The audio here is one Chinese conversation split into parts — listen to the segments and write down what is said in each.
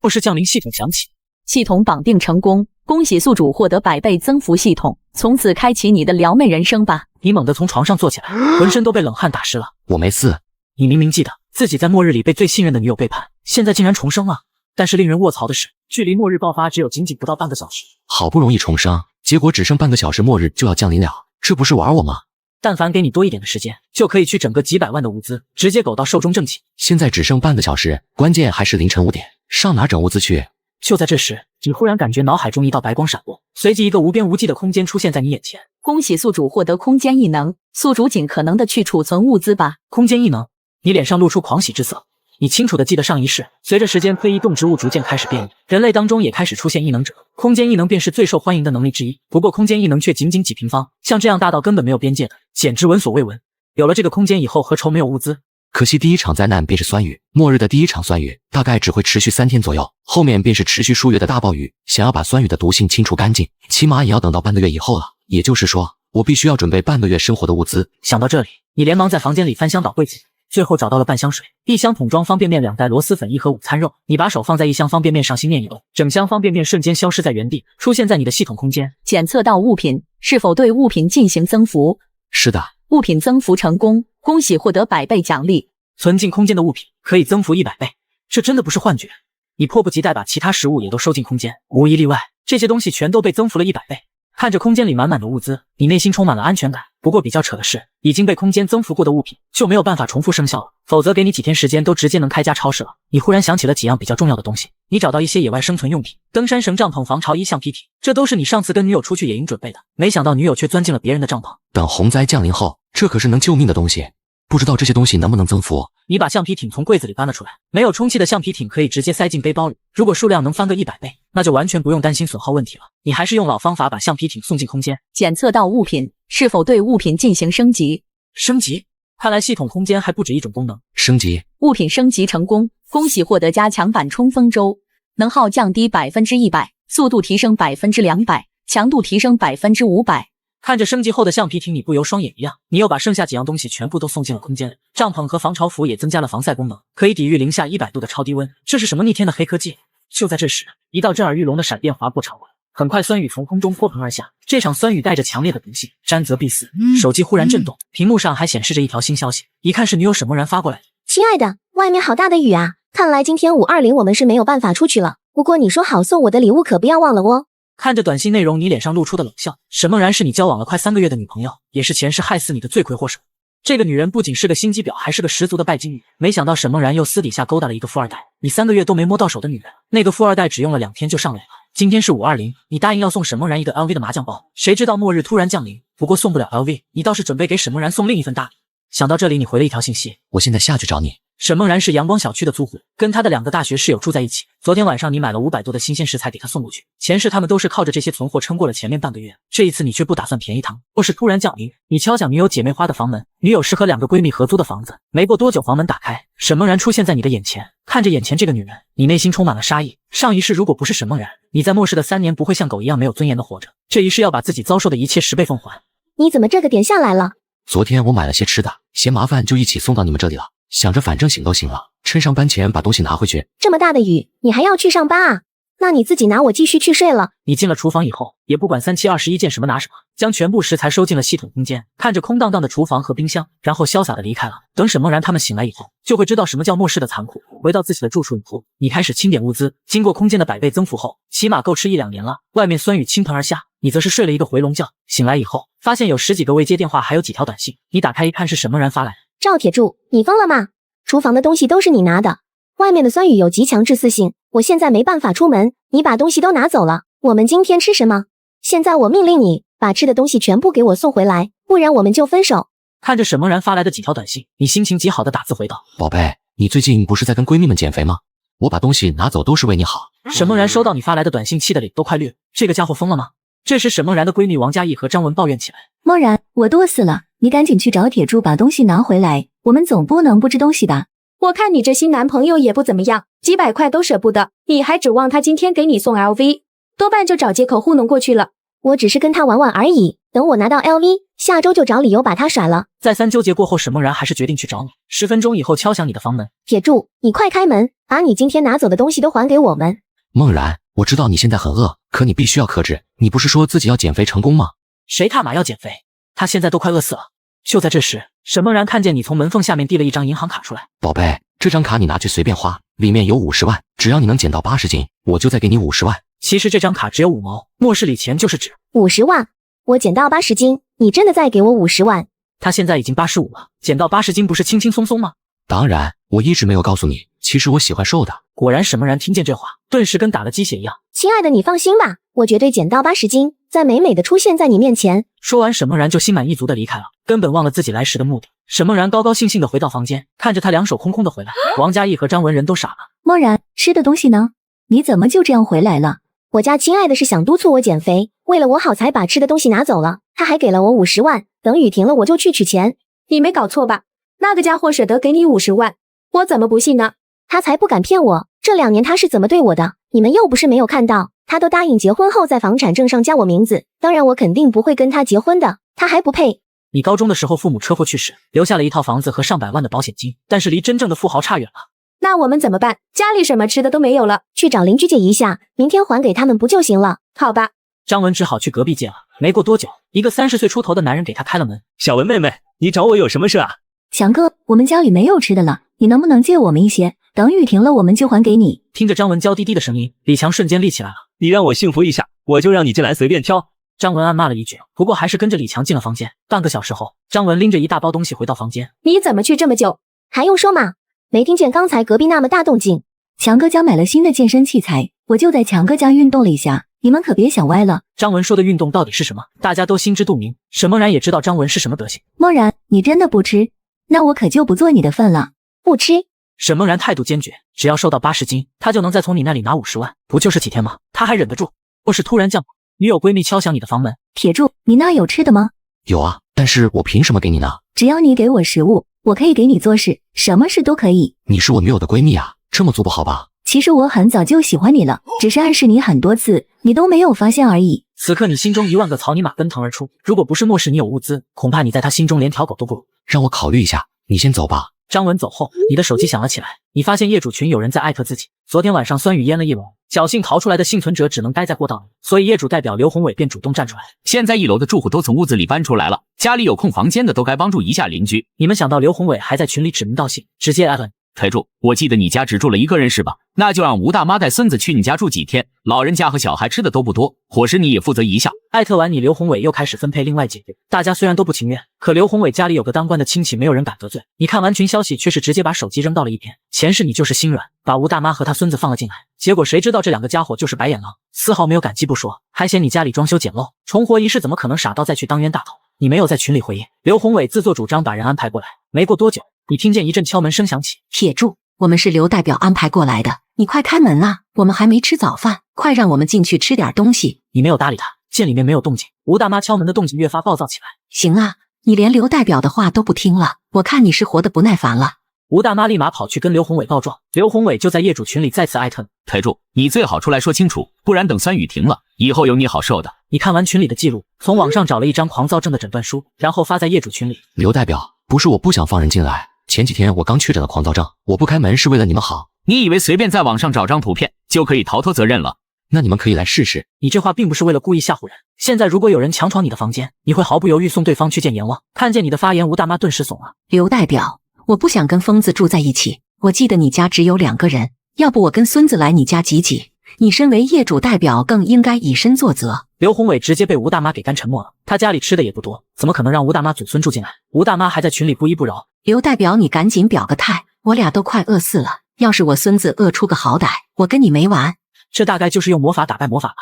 末世降临系统响起，系统绑定成功，恭喜宿主获得100倍增幅系统，从此开启你的撩妹人生吧。你猛地从床上坐起来，浑身都被冷汗打湿了。我没事。你明明记得自己在末日里被最信任的女友背叛，现在竟然重生了。但是令人卧槽的是，距离末日爆发只有仅不到半个小时。好不容易重生，结果只剩半个小时，末日就要降临了，这不是玩我吗？但凡给你多一点的时间，就可以去整个几百万的物资，直接苟到寿终正寝。现在只剩半个小时，关键还是凌晨5点，上哪整物资去？就在这时，你忽然感觉脑海中一道白光闪过，随即一个无边无际的空间出现在你眼前。恭喜宿主获得空间异能，宿主尽可能的去储存物资吧。空间异能，你脸上露出狂喜之色。你清楚地记得上一世，随着时间推移，动植物逐渐开始变异，人类当中也开始出现异能者。空间异能便是最受欢迎的能力之一。不过空间异能却仅几平方，像这样大到根本没有边界的，简直闻所未闻。有了这个空间以后，何愁没有物资？可惜第一场灾难便是酸雨，末日的第一场酸雨大概只会持续3天左右，后面便是持续数月的大暴雨。想要把酸雨的毒性清除干净，起码也要等到半个月以后了。也就是说，我必须要准备半个月生活的物资。想到这里，你连忙在房间里翻箱倒柜子，最后找到了半箱水、1箱桶装方便面、2袋螺蛳粉、1盒午餐肉。你把手放在1箱方便面上，心念一动，整箱方便面瞬间消失在原地，出现在你的系统空间。检测到物品，是否对物品进行增幅？是的，物品增幅成功，恭喜获得100倍奖励。存进空间的物品可以增幅100倍，这真的不是幻觉。你迫不及待把其他食物也都收进空间，无一例外，这些东西全都被增幅了100倍。看着空间里满满的物资，你内心充满了安全感。不过比较扯的是，已经被空间增幅过的物品就没有办法重复生效了，否则给你几天时间都直接能开家超市了。你忽然想起了几样比较重要的东西，你找到一些野外生存用品，登山绳、帐篷、防潮衣、橡皮艇，这都是你上次跟女友出去野营准备的。没想到女友却钻进了别人的帐篷。等洪灾降临后，这可是能救命的东西，不知道这些东西能不能增幅。你把橡皮艇从柜子里搬了出来，没有充气的橡皮艇可以直接塞进背包里，如果数量能翻个100倍，那就完全不用担心损耗问题了。你还是用老方法把橡皮艇送进空间。检测到物品，是否对物品进行升级？升级？看来系统空间还不止一种功能。升级，物品升级成功，恭喜获得加强版冲锋舟，能耗降低100%，速度提升200%，强度提升500%。看着升级后的橡皮艇，你不由双眼一亮。你又把剩下几样东西全部都送进了空间里，帐篷和防潮服也增加了防晒功能，可以抵御零下100度的超低温。这是什么逆天的黑科技？就在这时，一道震耳欲聋的闪电划过场馆，很快酸雨从空中泼盆而下。这场酸雨带着强烈的毒性，沾则必死。手机忽然震动，屏幕上还显示着一条新消息，一看是女友沈梦然发过来的。亲爱的，外面好大的雨啊，看来今天520我们是没有办法出去了。不过你说好送我的礼物可不要忘了哦。看着短信内容，你脸上露出的冷笑。沈梦然是你交往了快3个月的女朋友，也是前世害死你的罪魁祸首。这个女人不仅是个心机婊，还是个十足的拜金女。没想到沈梦然又私底下勾搭了一个富二代，你3个月都没摸到手的女人，那个富二代只用了2天就上垒了。今天是520，你答应要送沈梦然一个 LV 的麻将包，谁知道末日突然降临。不过送不了 LV， 你倒是准备给沈梦然送另一份大礼。想到这里，你回了一条信息：我现在下去找你。沈梦然是阳光小区的租户，跟他的2个大学室友住在一起。昨天晚上你买了500多的新鲜食材给他送过去，前世他们都是靠着这些存货撑过了前面半个月，这一次你却不打算便宜他。或是突然降临，你敲响女友姐妹花的房门，女友是和2个闺蜜合租的房子。没过多久，房门打开，沈梦然出现在你的眼前。看着眼前这个女人，你内心充满了杀意。上一世如果不是沈梦然，你在末世的3年不会像狗一样没有尊严的活着，这一世要把自己遭受的一切10倍奉还。你怎么这个点下来了？昨天我买了些吃的，嫌麻烦就一起送到你们这里了，想着反正醒都醒了，趁上班前把东西拿回去。这么大的雨，你还要去上班啊？那你自己拿，我继续去睡了。你进了厨房以后，也不管3七21见什么拿什么，将全部食材收进了系统空间，看着空荡荡的厨房和冰箱，然后潇洒的离开了。等沈梦然他们醒来以后，就会知道什么叫末世的残酷。回到自己的住处以后，你开始清点物资，经过空间的100倍增幅后，起码够吃1-2年了。外面酸雨倾盆而下，你则是睡了一个回笼觉，醒来以后发现有10几个未接电话，还有几条短信。你打开一看，是沈梦然发来的。赵铁柱，你疯了吗？厨房的东西都是你拿的，外面的酸雨有极强致死性，我现在没办法出门，你把东西都拿走了，我们今天吃什么？现在我命令你把吃的东西全部给我送回来，不然我们就分手。看着沈梦然发来的几条短信，你心情极好的打字回道：宝贝，你最近不是在跟闺蜜们减肥吗？我把东西拿走都是为你好。沈梦然收到你发来的短信，气得脸都快绿，这个家伙疯了吗？这时沈梦然的闺蜜王佳艺和张文抱怨起来：梦然，我多死了，你赶紧去找铁柱把东西拿回来，我们总不能不吃东西吧？我看你这新男朋友也不怎么样，几百块都舍不得，你还指望他今天给你送 LV， 多半就找借口糊弄过去了。我只是跟他玩玩而已，等我拿到 LV， 下周就找理由把他甩了。再三纠结过后，沈梦然还是决定去找你。10分钟以后敲响你的房门。铁柱，你快开门，把你今天拿走的东西都还给我们。梦然，我知道你现在很饿，可你必须要克制。你不是说自己要减肥成功吗？谁他妈要减肥？他现在都快饿死了。就在这时，沈梦然看见你从门缝下面递了一张银行卡出来。宝贝，这张卡你拿去随便花，里面有50万，只要你能减到80斤，我就再给你50万。其实这张卡只有5毛，末世里钱就是纸。50万，我减到80斤，你真的再给我50万？他现在已经85了，减到80斤不是轻轻松松吗？当然，我一直没有告诉你，其实我喜欢瘦的。果然，沈梦然听见这话，顿时跟打了鸡血一样。亲爱的，你放心吧，我绝对减到80斤，再美美的出现在你面前。说完，沈梦然就心满意足的离开了，根本忘了自己来时的目的。沈梦然高高兴兴的回到房间，看着他两手空空的回来，王嘉毅和张文人都傻了。梦然，吃的东西呢？你怎么就这样回来了？我家亲爱的是想督促我减肥，为了我好才把吃的东西拿走了，他还给了我50万，等雨停了我就去取钱。你没搞错吧？那个家伙舍得给你50万，我怎么不信呢？他才不敢骗我，这2年他是怎么对我的，你们又不是没有看到，他都答应结婚后在房产证上加我名字，当然我肯定不会跟他结婚的，他还不配。你高中的时候父母车祸去世，留下了一套房子和上百万的保险金，但是离真正的富豪差远了。那我们怎么办？家里什么吃的都没有了，去找邻居借一下，明天还给他们不就行了？好吧。张文只好去隔壁借了。没过多久，一个30岁出头的男人给他开了门。小文妹妹，你找我有什么事啊？强哥，我们家里没有吃的了，你能不能借我们一些？等雨停了我们就还给你。听着张文娇滴滴的声音，李强瞬间立起来了。你让我幸福一下，我就让你进来随便挑。张文暗骂了一句，不过还是跟着李强进了房间。半个小时后，张文拎着一大包东西回到房间。你怎么去这么久？还用说吗？没听见刚才隔壁那么大动静？强哥家买了新的健身器材，我就在强哥家运动了一下，你们可别想歪了。张文说的运动到底是什么？大家都心知肚明。沈梦然也知道张文是什么德行。梦然，你真的不吃？那我可就不做你的份了。不吃。沈梦然态度坚决，只要瘦到80斤，他就能再从你那里拿50万，不就是几天吗？他还忍得住？若是突然降，女友闺蜜敲响你的房门。铁柱，你那有吃的吗？有啊，但是我凭什么给你呢？只要你给我食物，我可以给你做事，什么事都可以。你是我女友的闺蜜啊，这么做不好吧？其实我很早就喜欢你了，只是暗示你很多次，你都没有发现而已。此刻你心中1万个草泥马奔腾而出，如果不是末世你有物资，恐怕你在他心中连条狗都不如。让我考虑一下，你先走吧。张文走后，你的手机响了起来，你发现业主群有人在艾特自己。昨天晚上酸雨淹了1楼，侥幸逃出来的幸存者只能待在过道里，所以业主代表刘宏伟便主动站出来。现在1楼的住户都从屋子里搬出来了，家里有空房间的都该帮助一下邻居。你们想到刘宏伟还在群里指名道姓，直接艾特台柱，我记得你家只住了1个人是吧？那就让吴大妈带孙子去你家住几天，老人家和小孩吃的都不多，伙食你也负责一下。艾特完你，刘宏伟又开始分配另外几个。大家虽然都不情愿，可刘宏伟家里有个当官的亲戚，没有人敢得罪。你看完群消息，却是直接把手机扔到了一边。前世你就是心软，把吴大妈和她孙子放了进来，结果谁知道这2个家伙就是白眼狼，丝毫没有感激不说，还嫌你家里装修简陋。重活一世怎么可能傻到再去当冤大头？你没有在群里回应，刘宏伟自作主张把人安排过来。没过多久，你听见一阵敲门声响起。铁柱，我们是刘代表安排过来的，你快开门啊，我们还没吃早饭，快让我们进去吃点东西。你没有搭理他，见里面没有动静，吴大妈敲门的动静越发暴躁起来。行啊，你连刘代表的话都不听了，我看你是活得不耐烦了。吴大妈立马跑去跟刘宏伟告状，刘宏伟就在业主群里再次艾特台柱，你最好出来说清楚，不然等酸雨停了，以后有你好受的。你看完群里的记录，从网上找了一张狂躁症的诊断书，然后发在业主群里。刘代表，不是我不想放人进来，前几天我刚确诊了狂躁症，我不开门是为了你们好。你以为随便在网上找张图片就可以逃脱责任了？那你们可以来试试。你这话并不是为了故意吓唬人。现在如果有人强闯你的房间，你会毫不犹豫送对方去见阎王。看见你的发言，吴大妈顿时怂了。刘代表，我不想跟疯子住在一起。我记得你家只有2个人，要不我跟孙子来你家挤挤。你身为业主代表，更应该以身作则。刘宏伟直接被吴大妈给干沉默了。他家里吃的也不多，怎么可能让吴大妈祖孙住进来？吴大妈还在群里不依不饶。刘代表，你赶紧表个态，我俩都快饿死了。要是我孙子饿出个好歹，我跟你没完。这大概就是用魔法打败魔法吧。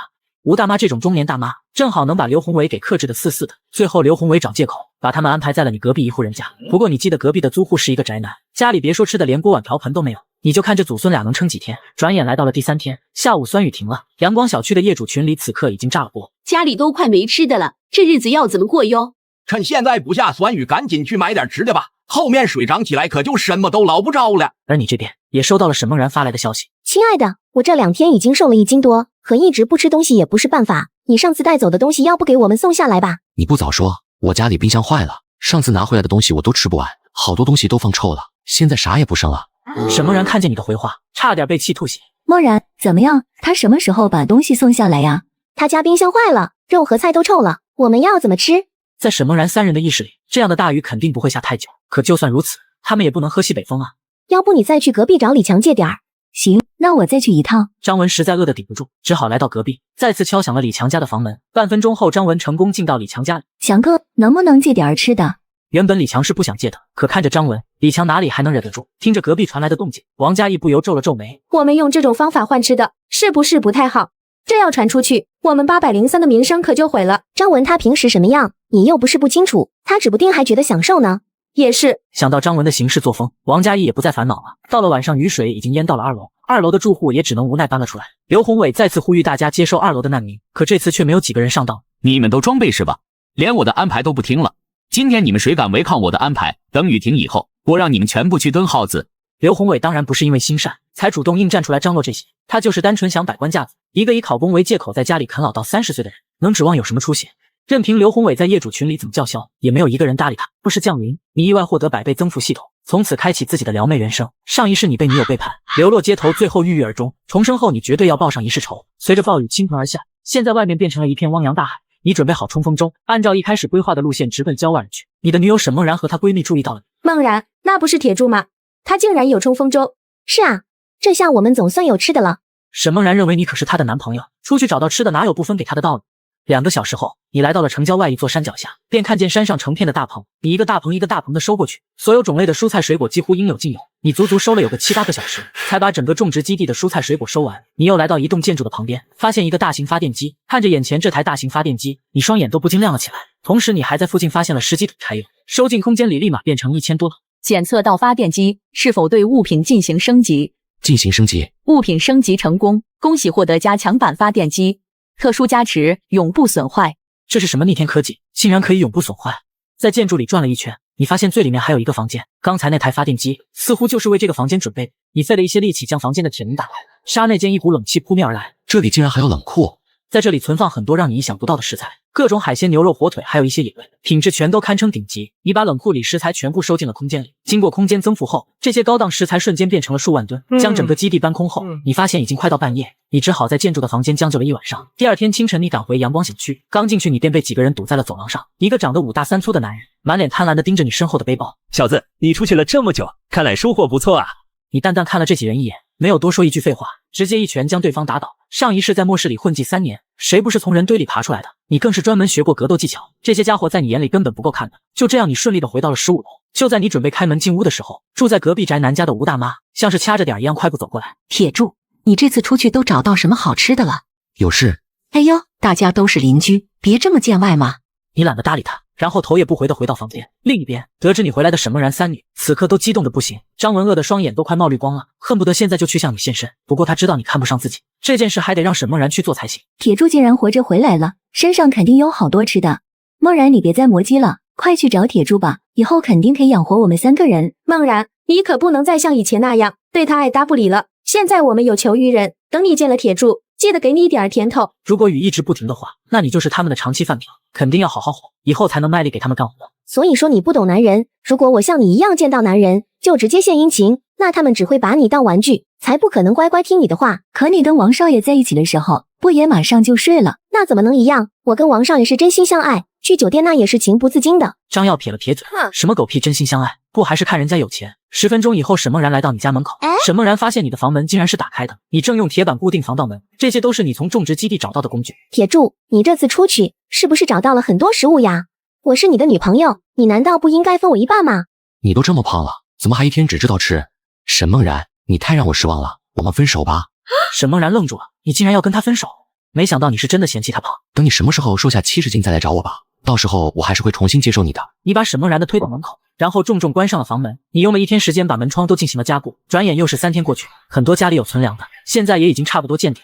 吴大妈这种中年大妈，正好能把刘宏伟给克制的死死的。最后刘宏伟找借口，把他们安排在了你隔壁一户人家。不过你记得隔壁的租户是一个宅男，家里别说吃的，连锅碗瓢盆都没有。你就看这祖孙俩能撑几天。转眼来到了第3天，下午酸雨停了，阳光小区的业主群里此刻已经炸了锅，家里都快没吃的了，这日子要怎么过哟？趁现在不下酸雨，赶紧去买点吃的吧，后面水涨起来可就什么都捞不着了。而你这边也收到了沈梦然发来的消息。亲爱的，我这2天已经瘦了1斤多，可一直不吃东西也不是办法，你上次带走的东西要不给我们送下来吧？你不早说，我家里冰箱坏了，上次拿回来的东西我都吃不完，好多东西都放臭了，现在啥也不剩了。沈梦然看见你的回话，差点被气吐血。梦然，怎么样？他什么时候把东西送下来呀？他家冰箱坏了，肉和菜都臭了，我们要怎么吃？在沈梦然三人的意识里，这样的大雨肯定不会下太久。可就算如此，他们也不能喝西北风啊。要不你再去隔壁找李强借点儿。行，那我再去一趟。张文实在饿得顶不住，只好来到隔壁，再次敲响了李强家的房门。半分钟后，张文成功进到李强家里。强哥，能不能借点儿吃的？原本李强是不想借的，可看着张文，李强哪里还能忍得住？听着隔壁传来的动静，王嘉义不由皱了皱眉。我们用这种方法换吃的，是不是不太好？这要传出去，我们803的名声可就毁了。张文他平时什么样，你又不是不清楚，他指不定还觉得享受呢。也是，想到张文的行事作风，王嘉义也不再烦恼了。到了晚上，雨水已经淹到了2楼，2楼的住户也只能无奈搬了出来。刘宏伟再次呼吁大家接收2楼的难民，可这次却没有几个人上当。你们都装备是吧？连我的安排都不听了。今天你们谁敢违抗我的安排，等雨停以后，我让你们全部去蹲耗子。刘宏伟当然不是因为心善才主动应战出来张罗这些，他就是单纯想摆官架子。一个以考公为借口在家里啃老到30岁的人，能指望有什么出息？任凭刘宏伟在业主群里怎么叫嚣，也没有一个人搭理他。不是降临，你意外获得100倍增幅系统，从此开启自己的撩妹人生。上一世你被女友背叛，流落街头，最后郁郁而终。重生后你绝对要报上一世仇。随着暴雨倾盆而下，现在外面变成了一片汪洋大海。你准备好冲锋舟，按照一开始规划的路线直奔郊外而去。你的女友沈梦然和她闺蜜注意到了你。梦然，那不是铁柱吗？他竟然有冲锋舟。是啊，这下我们总算有吃的了。沈梦然认为你可是她的男朋友，出去找到吃的哪有不分给她的道理。2个小时后，你来到了城郊外一座山脚下，便看见山上成片的大棚，你一个大棚一个大棚的收过去，所有种类的蔬菜水果几乎应有尽有。你足足收了有个7、8个小时，才把整个种植基地的蔬菜水果收完。你又来到一栋建筑的旁边，发现一个大型发电机，看着眼前这台大型发电机，你双眼都不禁亮了起来。同时，你还在附近发现了10几桶柴油，收进空间里立马变成1000多桶。检测到发电机是否对物品进行升级，进行升级，物品升级成功，恭喜获得加强版发电机，特殊加持，永不损坏。这是什么逆天科技，竟然可以永不损坏？在建筑里转了一圈，你发现最里面还有一个房间，刚才那台发电机似乎就是为这个房间准备的。你费了一些力气将房间的铁门打开，刹那间一股冷气扑面而来。这里竟然还有冷库，在这里存放很多让你意想不到的食材，各种海鲜、牛肉、火腿，还有一些野味，品质全都堪称顶级。你把冷库里食材全部收进了空间里，经过空间增幅后，这些高档食材瞬间变成了数万吨，将整个基地搬空后，你发现已经快到半夜，你只好在建筑的房间将就了一晚上。第二天清晨，你赶回阳光险区，刚进去你便被几个人堵在了走廊上。一个长得5大3粗的男人，满脸贪婪地盯着你身后的背包。小子，你出去了这么久，看来收获不错啊。你淡淡看了这几人一眼，没有多说一句废话，直接一拳将对方打倒。上一世在末世里混迹3年，谁不是从人堆里爬出来的？你更是专门学过格斗技巧，这些家伙在你眼里根本不够看的。就这样，你顺利的回到了15楼。就在你准备开门进屋的时候，住在隔壁宅男家的吴大妈像是掐着点一样快步走过来。铁柱，你这次出去都找到什么好吃的了？有事？哎呦，大家都是邻居，别这么见外嘛。你懒得搭理他，然后头也不回的回到房间。另一边，得知你回来的沈梦然3女此刻都激动的不行，张文饿的双眼都快冒绿光了，恨不得现在就去向你现身。不过他知道你看不上自己，这件事还得让沈梦然去做才行。铁柱竟然活着回来了，身上肯定有好多吃的。梦然，你别再磨叽了，快去找铁柱吧，以后肯定可以养活我们3个人。梦然，你可不能再像以前那样对他爱答不理了。现在我们有求于人，等你见了铁柱，记得给你一点甜头。如果雨一直不停的话，那你就是他们的长期饭票，肯定要好好哄，以后才能卖力给他们干活。所以说你不懂男人，如果我像你一样见到男人就直接献殷勤，那他们只会把你当玩具，才不可能乖乖听你的话。可你跟王少爷在一起的时候，不也马上就睡了？那怎么能一样？我跟王少爷是真心相爱，去酒店那也是情不自禁的。张耀撇了撇嘴，什么狗屁真心相爱，不还是看人家有钱。10分钟以后，沈梦然来到你家门口，沈梦然发现你的房门竟然是打开的，你正用铁板固定防盗门，这些都是你从种植基地找到的工具。铁柱，你这次出去是不是找到了很多食物呀？我是你的女朋友，你难道不应该分我一半吗？你都这么胖了，怎么还一天只知道吃？沈梦然，你太让我失望了，我们分手吧。沈梦然愣住了，你竟然要跟他分手？没想到你是真的嫌弃他胖。等你什么时候瘦下70斤再来找我吧，到时候我还是会重新接受你的。你把沈梦然的推到门口，然后重重关上了房门。你用了1天时间把门窗都进行了加固，转眼又是3天过去，很多家里有存粮的，现在也已经差不多见底。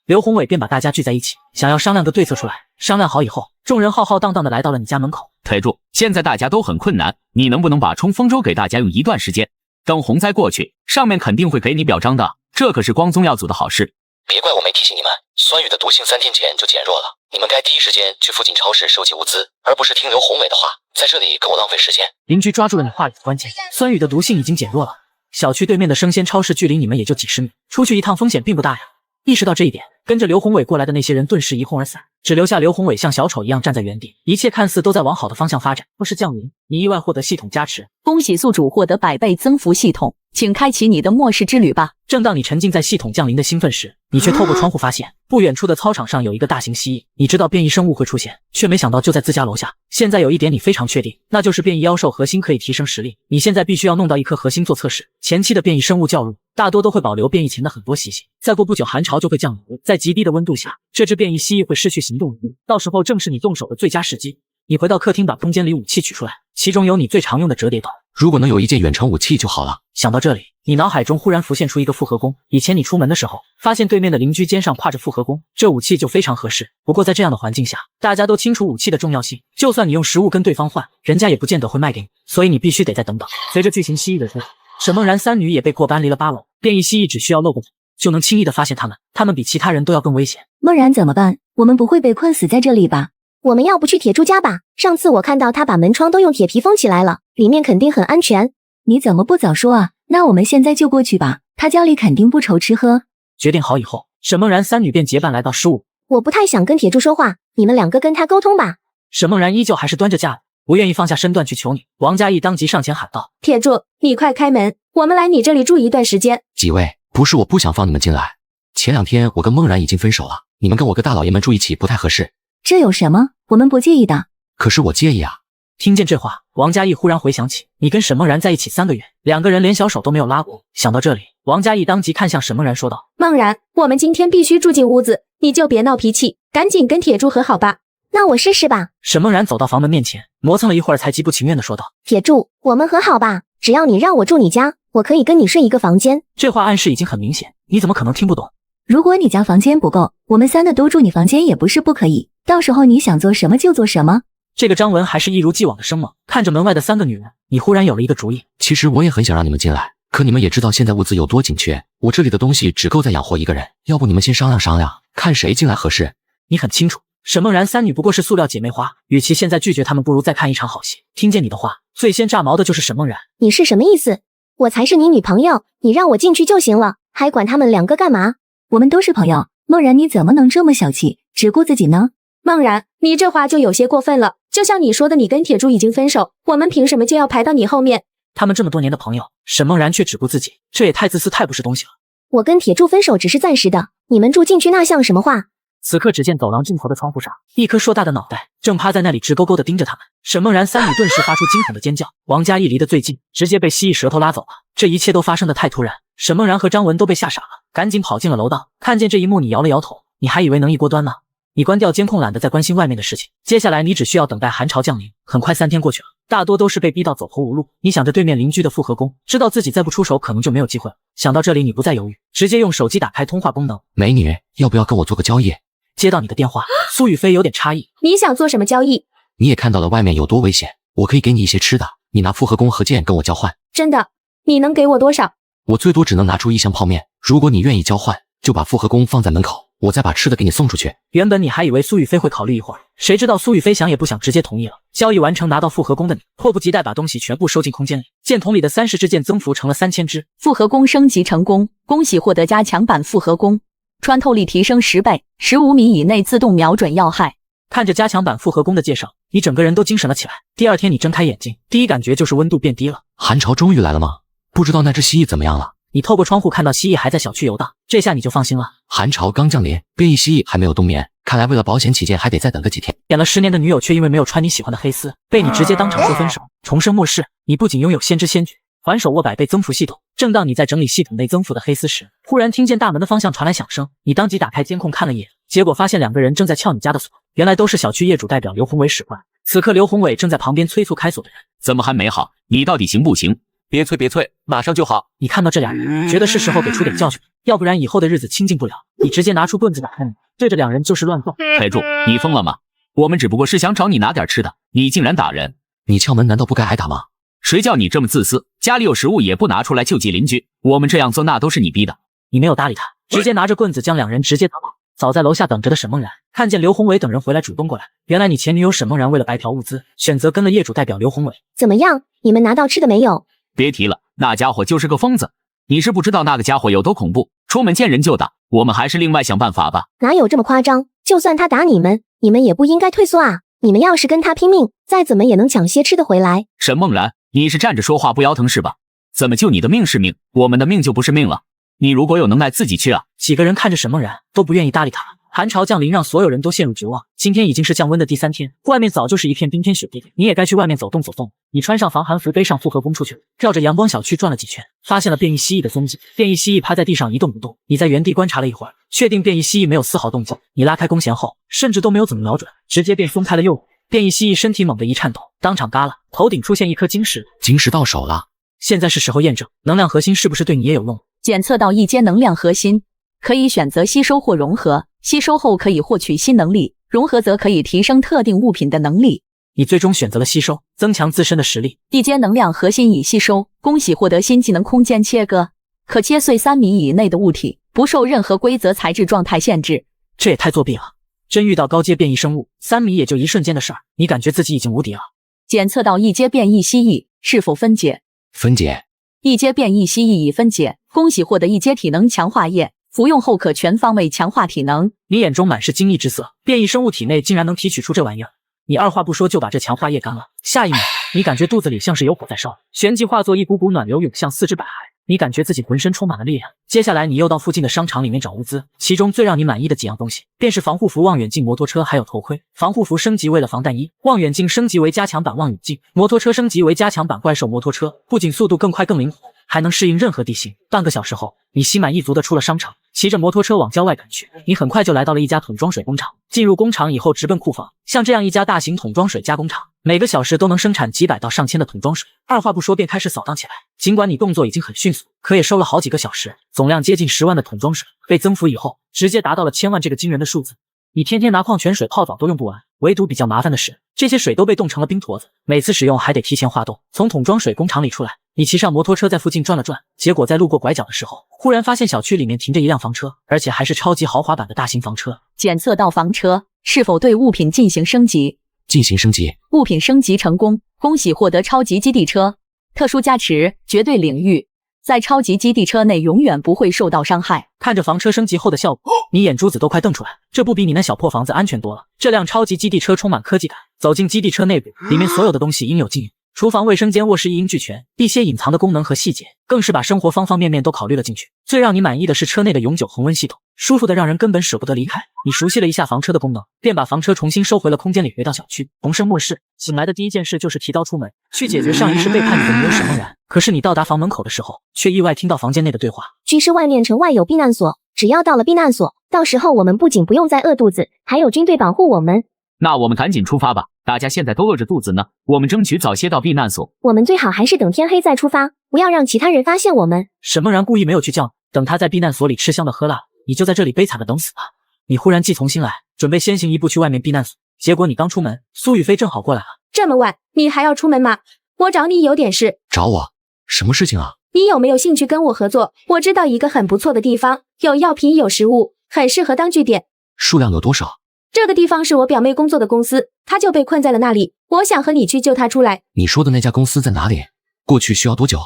刘宏伟便把大家聚在一起，想要商量个对策出来。商量好以后，众人浩浩荡荡的来到了你家门口。铁柱，现在大家都很困难，你能不能把冲锋舟给大家用一段时间？等洪灾过去，上面肯定会给你表彰的，这可是光宗耀祖的好事。别怪我没提醒你们，酸雨的毒性3天前就减弱了，你们该第一时间去附近超市收集物资，而不是听刘宏伟的话，在这里跟我浪费时间。邻居抓住了你话里的关键，酸雨的毒性已经减弱了。小区对面的生鲜超市距离你们也就几10米，出去一趟风险并不大呀。意识到这一点，跟着刘宏伟过来的那些人顿时一哄而散，只留下刘宏伟像小丑一样站在原地。一切看似都在往好的方向发展。若是降临，你意外获得系统加持，恭喜宿主获得100倍增幅系统，请开启你的末世之旅吧。正当你沉浸在系统降临的兴奋时，你却透过窗户发现，不远处的操场上有一个大型蜥蜴。你知道变异生物会出现，却没想到就在自家楼下。现在有一点你非常确定，那就是变异妖兽核心可以提升实力。你现在必须要弄到一颗核心做测试。前期的变异生物较弱，大多都会保留变异前的很多习性，再过不久寒潮就会降临，在极低的温度下，这只变异蜥蜴会失去行动能力，到时候正是你动手的最佳时机。你回到客厅，把空间里武器取出来，其中有你最常用的折叠刀。如果能有一件远程武器就好了。想到这里，你脑海中忽然浮现出一个复合弓。以前你出门的时候，发现对面的邻居肩上挎着复合弓，这武器就非常合适。不过在这样的环境下，大家都清楚武器的重要性，就算你用实物跟对方换，人家也不见得会卖给你，所以你必须得再等等。随着巨型蜥蜴的出现，沈梦然3女也被迫搬离了8楼。变异蜥蜴只需要露个头，就能轻易的发现他们比其他人都要更危险。梦然怎么办？我们不会被困死在这里吧？我们要不去铁柱家吧？上次我看到他把门窗都用铁皮封起来了，里面肯定很安全。你怎么不早说啊？那我们现在就过去吧，他家里肯定不愁吃喝。决定好以后，沈梦然3女便结伴来到15。我不太想跟铁柱说话，你们2个跟他沟通吧。沈梦然依旧还是端着架子，不愿意放下身段去求你。王嘉义当即上前喊道：铁柱，你快开门，我们来你这里住一段时间。几位，不是我不想放你们进来，前2天我跟梦然已经分手了，你们跟我个大老爷们住一起不太合适。这有什么？我们不介意的。可是我介意啊。听见这话，王嘉义忽然回想起你跟沈梦然在一起3个月，2个人连小手都没有拉过。想到这里，王嘉义当即看向沈梦然说道：梦然，我们今天必须住进屋子，你就别闹脾气，赶紧跟铁柱和好吧。那我试试吧。沈梦然走到房门面前，磨蹭了一会儿才极不情愿地说道：铁柱，我们和好吧，只要你让我住你家，我可以跟你睡一个房间。这话暗示已经很明显，你怎么可能听不懂？如果你家房间不够，我们3个都住你房间也不是不可以，到时候你想做什么就做什么。这个张文还是一如既往的生猛，看着门外的3个女人，你忽然有了一个主意。其实我也很想让你们进来，可你们也知道现在物资有多紧缺，我这里的东西只够再养活1个人，要不你们先商量商量，看谁进来合适。你很清楚，沈梦然3女不过是塑料姐妹花，与其现在拒绝她们，不如再看一场好戏。听见你的话，最先炸毛的就是沈梦然。你是什么意思？我才是你女朋友，你让我进去就行了，还管他们2个干嘛？我们都是朋友，梦然你怎么能这么小气，只顾自己呢？梦然，你这话就有些过分了。就像你说的，你跟铁柱已经分手，我们凭什么就要排到你后面？他们这么多年的朋友，沈梦然却只顾自己，这也太自私，太不是东西了。我跟铁柱分手只是暂时的，你们住进去那像什么话？此刻只见走廊尽头的窗户上，一颗硕大的脑袋正趴在那里直勾勾地盯着他们。沈梦然3女顿时发出惊恐的尖叫。王嘉义离得最近，直接被蜥蜴舌头拉走了。这一切都发生得太突然，沈梦然和张文都被吓傻了，赶紧跑进了楼道。看见这一幕，你摇了摇头，你还以为能一锅端呢。你关掉监控，懒得再关心外面的事情。接下来你只需要等待寒潮降临。很快3天过去了，大多都是被逼到走投无路。你想着对面邻居的复合弓，知道自己再不出手可能就没有机会了。想到这里，你不再犹豫，直接用手机打开通话功能。美女，要不要跟我做个交易？接到你的电话，苏雨飞有点诧异。你想做什么交易？你也看到了外面有多危险，我可以给你一些吃的，你拿复合弓和剑跟我交换。真的？你能给我多少？我最多只能拿出1箱泡面，如果你愿意交换，就把复合弓放在门口，我再把吃的给你送出去。原本你还以为苏雨飞会考虑一会儿，谁知道苏雨飞想也不想直接同意了。交易完成，拿到复合弓的你迫不及待把东西全部收进空间里，箭筒里的30支箭增幅成了3000支。复合弓升级成功，恭喜获得加强版复合弓，穿透力提升10倍，15米以内自动瞄准要害。看着加强版复合弓的介绍，你整个人都精神了起来。第2天你睁开眼睛，第一感觉就是温度变低了。寒潮终于来了吗？不知道那只蜥蜴怎么样了？你透过窗户看到蜥蜴还在小区游荡，这下你就放心了。寒潮刚降临，变异蜥蜴还没有冬眠，看来为了保险起见，还得再等个几天。演了10年的女友，却因为没有穿你喜欢的黑丝，被你直接当场说分手。重生末世，你不仅拥有先知先觉，还手握100倍增幅系统。正当你在整理系统内增幅的黑丝时，忽然听见大门的方向传来响声，你当即打开监控看了一眼，结果发现2个人正在撬你家的锁，原来都是小区业主代表刘宏伟使唤。此刻刘宏伟正在旁边催促开锁的人。怎么还没好？你到底行不行？别催，马上就好。你看到这俩人，觉得是时候给出点教训，要不然以后的日子清静不了。你直接拿出棍子打开门，对着2人就是乱揍。铁柱，你疯了吗？我们只不过是想找你拿点吃的，你竟然打人！你撬门难道不该挨打吗？谁叫你这么自私？家里有食物也不拿出来救济邻居，我们这样做那都是你逼的。你没有搭理他，直接拿着棍子将两人直接打倒。早在楼下等着的沈梦然看见刘宏伟等人回来，主动过来。原来你前女友沈梦然为了白嫖物资，选择跟了业主代表刘宏伟。怎么样？你们拿到吃的没有？别提了，那家伙就是个疯子。你是不知道那个家伙有多恐怖，出门见人就打。我们还是另外想办法吧。哪有这么夸张？就算他打你们，你们也不应该退缩啊！你们要是跟他拼命，再怎么也能抢些吃的回来。沈梦然，你是站着说话不腰疼是吧？怎么就你的命是命，我们的命就不是命了？你如果有能耐自己去啊！几个人看着沈梦然都不愿意搭理他。寒潮降临让所有人都陷入绝望。今天已经是降温的第3天，外面早就是一片冰天雪地，你也该去外面走动走动。你穿上防寒服，背上复合弓出去，绕着阳光小区转了几圈，发现了变异蜥蜴的踪迹。变异蜥蜴趴在地上一动不动，你在原地观察了一会儿，确定变异蜥蜴没有丝毫动静。你拉开弓弦后，甚至都没有怎么瞄准，直接便松开了右手。变异蜥蜴身体猛地一颤抖，当场嘎了，头顶出现一颗晶石。晶石到手了，现在是时候验证能量核心是不是对你也有用。检测到一阶能量核心，可以选择吸收或融合。吸收后可以获取新能力，融合则可以提升特定物品的能力。你最终选择了吸收，增强自身的实力。地阶能量核心已吸收，恭喜获得新技能空间切割，可切碎3米以内的物体，不受任何规则材质状态限制。这也太作弊了！真遇到高阶变异生物，3米也就一瞬间的事儿，你感觉自己已经无敌了。检测到一阶变异蜥蜴，是否分解？分解。一阶变异蜥蜴已分解，恭喜获得一阶体能强化液。服用后可全方位强化体能。你眼中满是惊异之色，变异生物体内竟然能提取出这玩意儿。你二话不说就把这强化液干了。下一秒，你感觉肚子里像是有火在烧，旋即化作一股股暖流涌向4至百海。你感觉自己浑身充满了力量。接下来你又到附近的商场里面找物资，其中最让你满意的几样东西便是防护服、望远镜、摩托车还有头盔。防护服升级为了防弹衣，望远镜升级为加强版望远镜，摩托车升级为加强版怪兽摩托车，不仅速度更快更灵活，还能适应任何地形。半个小时后，你心满意足的出了商场，骑着摩托车往郊外赶去。你很快就来到了一家桶装水工厂。进入工厂以后，直奔库房。像这样一家大型桶装水加工厂，每个小时都能生产几百到上千的桶装水。二话不说便开始扫荡起来。尽管你动作已经很迅速，可也收了好几个小时，总量接近10万的桶装水被增幅以后，直接达到了1000万这个惊人的数字。你天天拿矿泉水泡澡都用不完，唯独比较麻烦的是，这些水都被冻成了冰坨子，每次使用还得提前化冻。从桶装水工厂里出来，你骑上摩托车在附近转了转，结果在路过拐角的时候，忽然发现小区里面停着一辆房车，而且还是超级豪华版的大型房车。检测到房车，是否对物品进行升级？进行升级。物品升级成功，恭喜获得超级基地车，特殊加持，绝对领域。在超级基地车内永远不会受到伤害。看着房车升级后的效果，你眼珠子都快瞪出来，这不比你那小破房子安全多了？这辆超级基地车充满科技感，走进基地车内部，里面所有的东西应有尽有，厨房、卫生间、卧室一应俱全，一些隐藏的功能和细节更是把生活方方面面都考虑了进去。最让你满意的是车内的永久恒温系统，舒服的让人根本舍不得离开。你熟悉了一下房车的功能，便把房车重新收回了空间里，回到小区，重生末世。醒来的第一件事就是提刀出门，去解决上一世背叛你的女友沈梦然。可是你到达房门口的时候，却意外听到房间内的对话。居室外面城外有避难所，只要到了避难所，到时候我们不仅不用再饿肚子，还有军队保护我们。那我们赶紧出发吧，大家现在都饿着肚子呢，我们争取早些到避难所。我们最好还是等天黑再出发，不要让其他人发现我们。沈梦然故意没有去叫，等他在避难所里吃香的喝辣，你就在这里悲惨的等死吧。你忽然计从心来，准备先行一步去外面避难所，结果你刚出门，苏雨飞正好过来了。这么晚，你还要出门吗？我找你有点事。找我？什么事情啊？你有没有兴趣跟我合作？我知道一个很不错的地方，有药品有食物，很适合当据点。数量有多少？这个地方是我表妹工作的公司，她就被困在了那里，我想和你去救她出来。你说的那家公司在哪里？过去需要多久？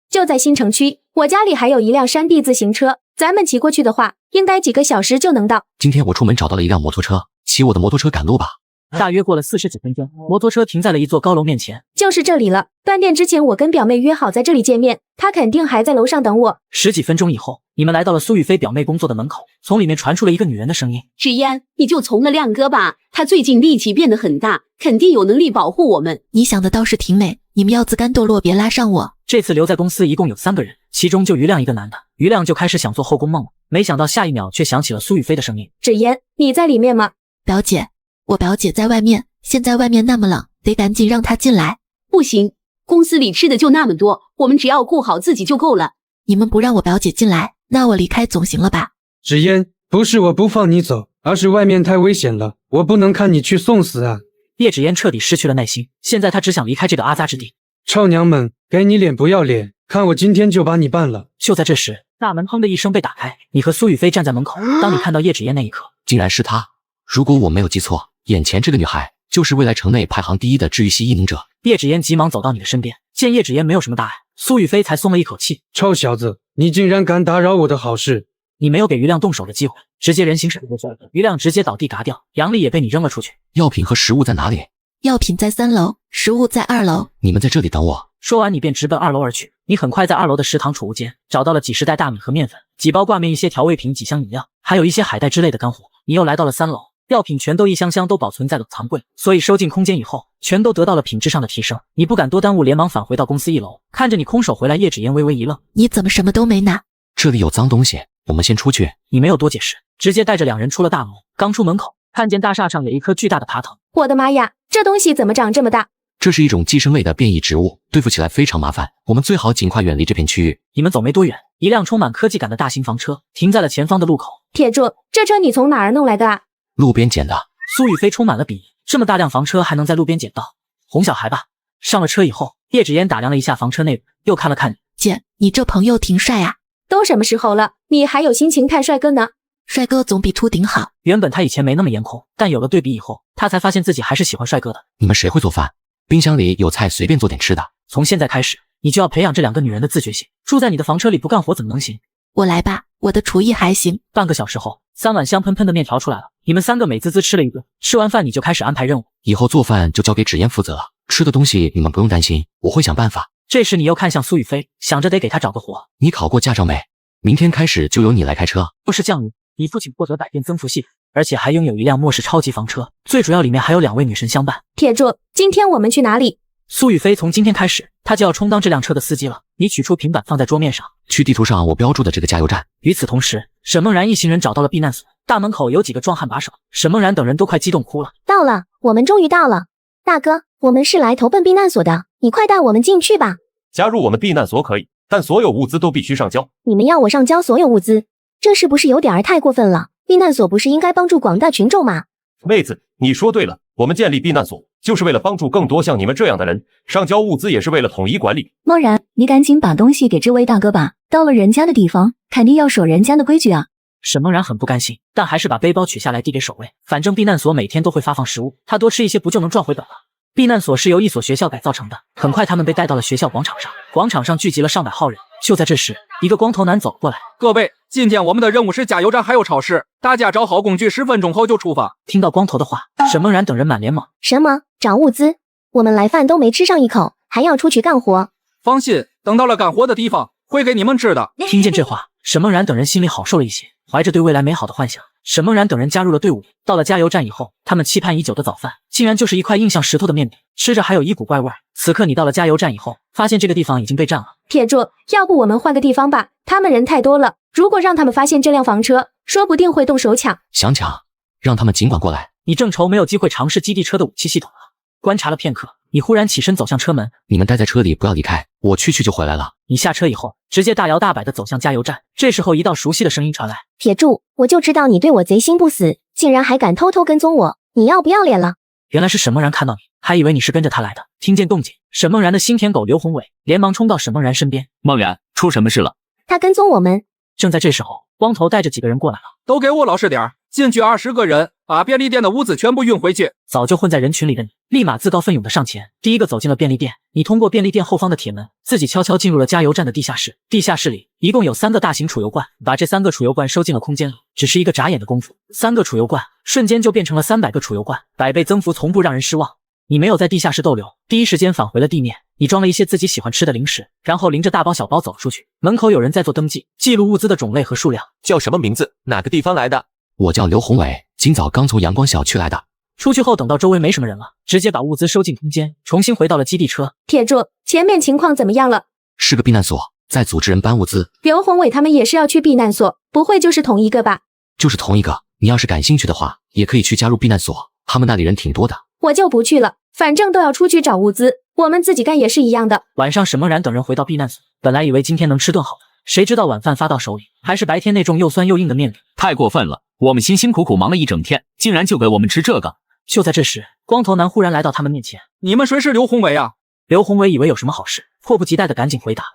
就在新城区，我家里还有一辆山地自行车，咱们骑过去的话，应该几个小时就能到。今天我出门找到了一辆摩托车，骑我的摩托车赶路吧。大约过了40几分钟，摩托车停在了一座高楼面前。就是这里了。断电之前我跟表妹约好在这里见面，她肯定还在楼上等我。10几分钟以后，你们来到了苏雨飞表妹工作的门口，从里面传出了一个女人的声音。芷嫣，你就从了亮哥吧，他最近力气变得很大，肯定有能力保护我们。你想的倒是挺美，你们要自甘堕落，别拉上我。这次留在公司一共有3个人，其中就于亮一个男的。于亮就开始想做后宫梦了，没想到下一秒却响起了苏雨飞的声音。芷嫣，你在里面吗？表姐，我表姐在外面，现在外面那么冷，得赶紧让她进来。不行，公司里吃的就那么多，我们只要顾好自己就够了。你们不让我表姐进来，那我离开总行了吧？芷嫣，不是我不放你走，而是外面太危险了，我不能看你去送死啊！叶芷嫣彻底失去了耐心，现在她只想离开这个阿扎之地。臭娘们，给你脸不要脸，看我今天就把你办了！就在这时，大门砰的一声被打开，你和苏雨菲站在门口。当你看到叶芷嫣那一刻，竟然是她。如果我没有记错，眼前这个女孩就是未来城内排行第1的治愈系异能者。叶芷嫣急忙走到你的身边，见叶芷嫣没有什么大碍，苏雨菲才松了一口气。臭小子，你竟然敢打扰我的好事！你没有给于亮动手的机会，直接人形闪过去，于亮直接倒地嘎掉，杨丽也被你扔了出去。药品和食物在哪里？药品在3楼，食物在2楼。你们在这里等我。说完，你便直奔2楼而去。你很快在2楼的食堂储物间找到了几十袋大米和面粉，几包挂面，一些调味品，几箱饮料，还有一些海带之类的干货。你又来到了3楼，药品全都一箱箱都保存在了藏柜，所以收进空间以后，全都得到了品质上的提升。你不敢多耽误，连忙返回到公司1楼，看着你空手回来，叶芷嫣微微一愣：你怎么什么都没拿？这里有脏东西，我们先出去。你没有多解释，直接带着2人出了大楼。刚出门口，看见大厦上有一颗巨大的爬藤。我的妈呀，这东西怎么长这么大？这是一种寄生类的变异植物，对付起来非常麻烦，我们最好尽快远离这片区域。你们走没多远，一辆充满科技感的大型房车停在了前方的路口。铁柱，这车你从哪儿弄来的啊？路边捡的。苏雨菲充满了鄙夷，这么大辆房车还能在路边捡到？哄小孩吧。上了车以后，叶芷嫣打量了一下房车内部，又看了看你。姐，你这朋友挺帅啊。都什么时候了，你还有心情看帅哥呢？帅哥总比秃顶好。原本他以前没那么颜控，但有了对比以后，他才发现自己还是喜欢帅哥的。你们谁会做饭？冰箱里有菜，随便做点吃的。从现在开始，你就要培养这2个女人的自觉性。住在你的房车里不干活怎么能行？我来吧，我的厨艺还行。半个小时后，3碗香喷喷的面条出来了，你们3个美滋滋吃了一顿。吃完饭你就开始安排任务，以后做饭就交给芷嫣负责了，吃的东西你们不用担心，我会想办法。这时你又看向苏雨菲，想着得给她找个活。你考过驾照没？明天开始就由你来开车。若是降临，你父亲获得百变增幅系，而且还拥有一辆末世超级房车，最主要里面还有2位女神相伴。铁柱，今天我们去哪里？苏雨菲从今天开始，她就要充当这辆车的司机了。你取出平板放在桌面上，去地图上我标注的这个加油站。与此同时，沈梦然一行人找到了避难所，大门口有几个壮汉把守，沈梦然等人都快激动哭了。到了，我们终于到了。大哥，我们是来投奔避难所的，你快带我们进去吧。加入我们避难所可以，但所有物资都必须上交。你们要我上交所有物资，这是不是有点太过分了？避难所不是应该帮助广大群众吗？妹子，你说对了，我们建立避难所就是为了帮助更多像你们这样的人，上交物资也是为了统一管理。梦然，你赶紧把东西给这位大哥吧，到了人家的地方，肯定要守人家的规矩啊。沈梦然很不甘心，但还是把背包取下来递给守卫。反正避难所每天都会发放食物，他多吃一些不就能赚回本了？避难所是由一所学校改造成的，很快他们被带到了学校广场上，广场上聚集了上百号人。就在这时，一个光头男走过来，各位，今天我们的任务是加油站还有超市，大家找好工具，10分钟后就出发。听到光头的话，沈梦然等人满脸懵。什么？找物资？我们来饭都没吃上一口，还要出去干活？放心，等到了干活的地方，会给你们吃的。听见这话，沈梦然等人心里好受了一些，怀着对未来美好的幻想，沈梦然等人加入了队伍。到了加油站以后，他们期盼已久的早饭，竟然就是一块硬像石头的面饼，吃着还有一股怪味。此刻你到了加油站以后，发现这个地方已经被占了。铁柱，要不我们换个地方吧？他们人太多了，如果让他们发现这辆房车，说不定会动手抢。想抢，让他们尽管过来。你正愁没有机会尝试基地车的武器系统了。观察了片刻，你忽然起身走向车门。你们待在车里不要离开，我去就回来了。你下车以后，直接大摇大摆地走向加油站。这时候一道熟悉的声音传来：铁柱，我就知道你对我贼心不死，竟然还敢偷偷跟踪我，你要不要脸了？原来是沈梦然看到你，还以为你是跟着他来的。听见动静，沈梦然的新舔狗刘宏伟连忙冲到沈梦然身边。梦然，出什么事了？他跟踪我们。正在这时候，光头带着几个人过来了。都给我老实点，进去20个人，把便利店的物资全部运回去。早就混在人群里的你，立马自告奋勇的上前，第一个走进了便利店。你通过便利店后方的铁门，自己悄悄进入了加油站的地下室。地下室里一共有3个大型储油罐，把这3个储油罐收进了空间里。只是一个眨眼的功夫，3个储油罐瞬间就变成了300个储油罐，百倍增幅从不让人失望。你没有在地下室逗留，第一时间返回了地面。你装了一些自己喜欢吃的零食，然后拎着大包小包走出去。门口有人在做登记，记录物资的种类和数量。叫什么名字？哪个地方来的？我叫刘宏伟，今早刚从阳光小区来的。出去后等到周围没什么人了，直接把物资收进空间，重新回到了基地车。铁柱，前面情况怎么样了？是个避难所，在组织人搬物资。刘宏伟他们也是要去避难所，不会就是同一个吧？就是同一个。你要是感兴趣的话，也可以去加入避难所，他们那里人挺多的。我就不去了，反正都要出去找物资，我们自己干也是一样的。晚上沈梦然等人回到避难所，本来以为今天能吃顿好的，谁知道晚饭发到手里，还是白天那种又酸又硬的面饼。太过分了，我们辛辛苦苦忙了一整天，竟然就给我们吃这个。就在这时，光头男忽然来到他们面前。你们谁是刘宏伟啊？刘宏伟以为有什么好事，迫不及待的赶紧回答：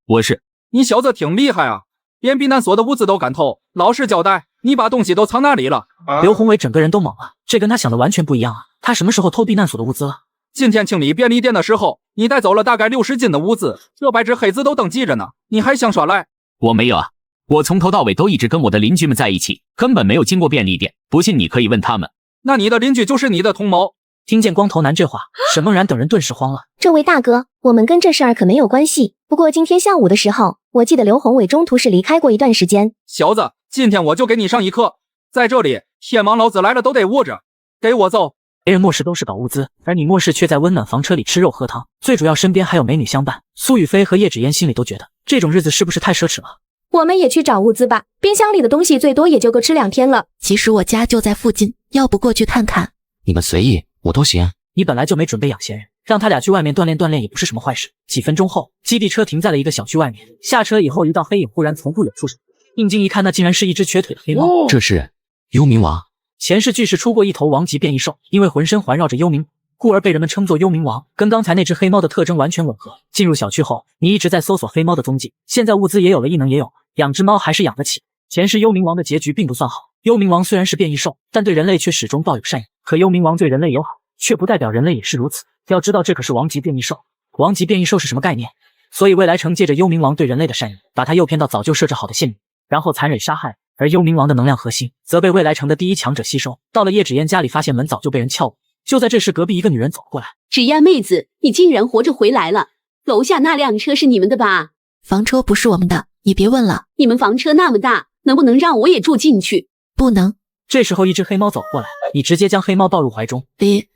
我是。你小子挺厉害啊！连避难所的物资都敢偷，老实交代，你把东西都藏哪里了？刘宏伟整个人都懵了，这跟他想的完全不一样啊！他什么时候偷避难所的物资了？今天清理便利店的时候，你带走了大概60斤的物资，这白纸黑字都登记着呢，你还想耍赖？我没有啊，我从头到尾都一直跟我的邻居们在一起，根本没有经过便利店，不信你可以问他们。那你的邻居就是你的同谋？听见光头男这话，沈梦然等人顿时慌了。这位大哥，我们跟这事儿可没有关系。不过今天下午的时候，我记得刘宏伟中途是离开过一段时间。小子，今天我就给你上一课，在这里，天王老子来了都得握着，给我走！别人末世都是搞物资，而你末世却在温暖房车里吃肉喝汤，最主要身边还有美女相伴。苏雨飞和叶芷嫣心里都觉得，这种日子是不是太奢侈了？我们也去找物资吧，冰箱里的东西最多也就够吃2天了。其实我家就在附近，要不过去看看？你们随意，我都行。你本来就没准备养闲人，让他俩去外面锻炼锻炼也不是什么坏事。几分钟后，基地车停在了一个小区外面。下车以后，一道黑影忽然从不远处闪过，定睛一看，那竟然是一只瘸腿的黑猫。这是幽冥王。前世巨噬出过一头王级变异兽，因为浑身环绕着幽冥，故而被人们称作幽冥王，跟刚才那只黑猫的特征完全吻合。进入小区后，你一直在搜索黑猫的踪迹，现在物资也有了，异能也有，养只猫还是养得起。前世幽冥王的结局并不算好，幽冥王虽然是变异兽，但对人类却始终抱有善意。可幽冥王对人类友好，却不代表人类也是如此。要知道，这可是王级变异兽。王级变异兽是什么概念？所以未来城借着幽冥王对人类的善意，把他诱骗到早就设置好的陷阱，然后残忍杀害。而幽冥王的能量核心则被未来城的第一强者吸收。到了叶芷嫣家里，发现门早就被人撬过。就在这时，隔壁一个女人走过来。芷嫣妹子，你竟然活着回来了！楼下那辆车是你们的吧？房车不是我们的，你别问了。你们房车那么大，能不能让我也住进去？不能。这时候，一只黑猫走过来，你直接将黑猫抱入怀中。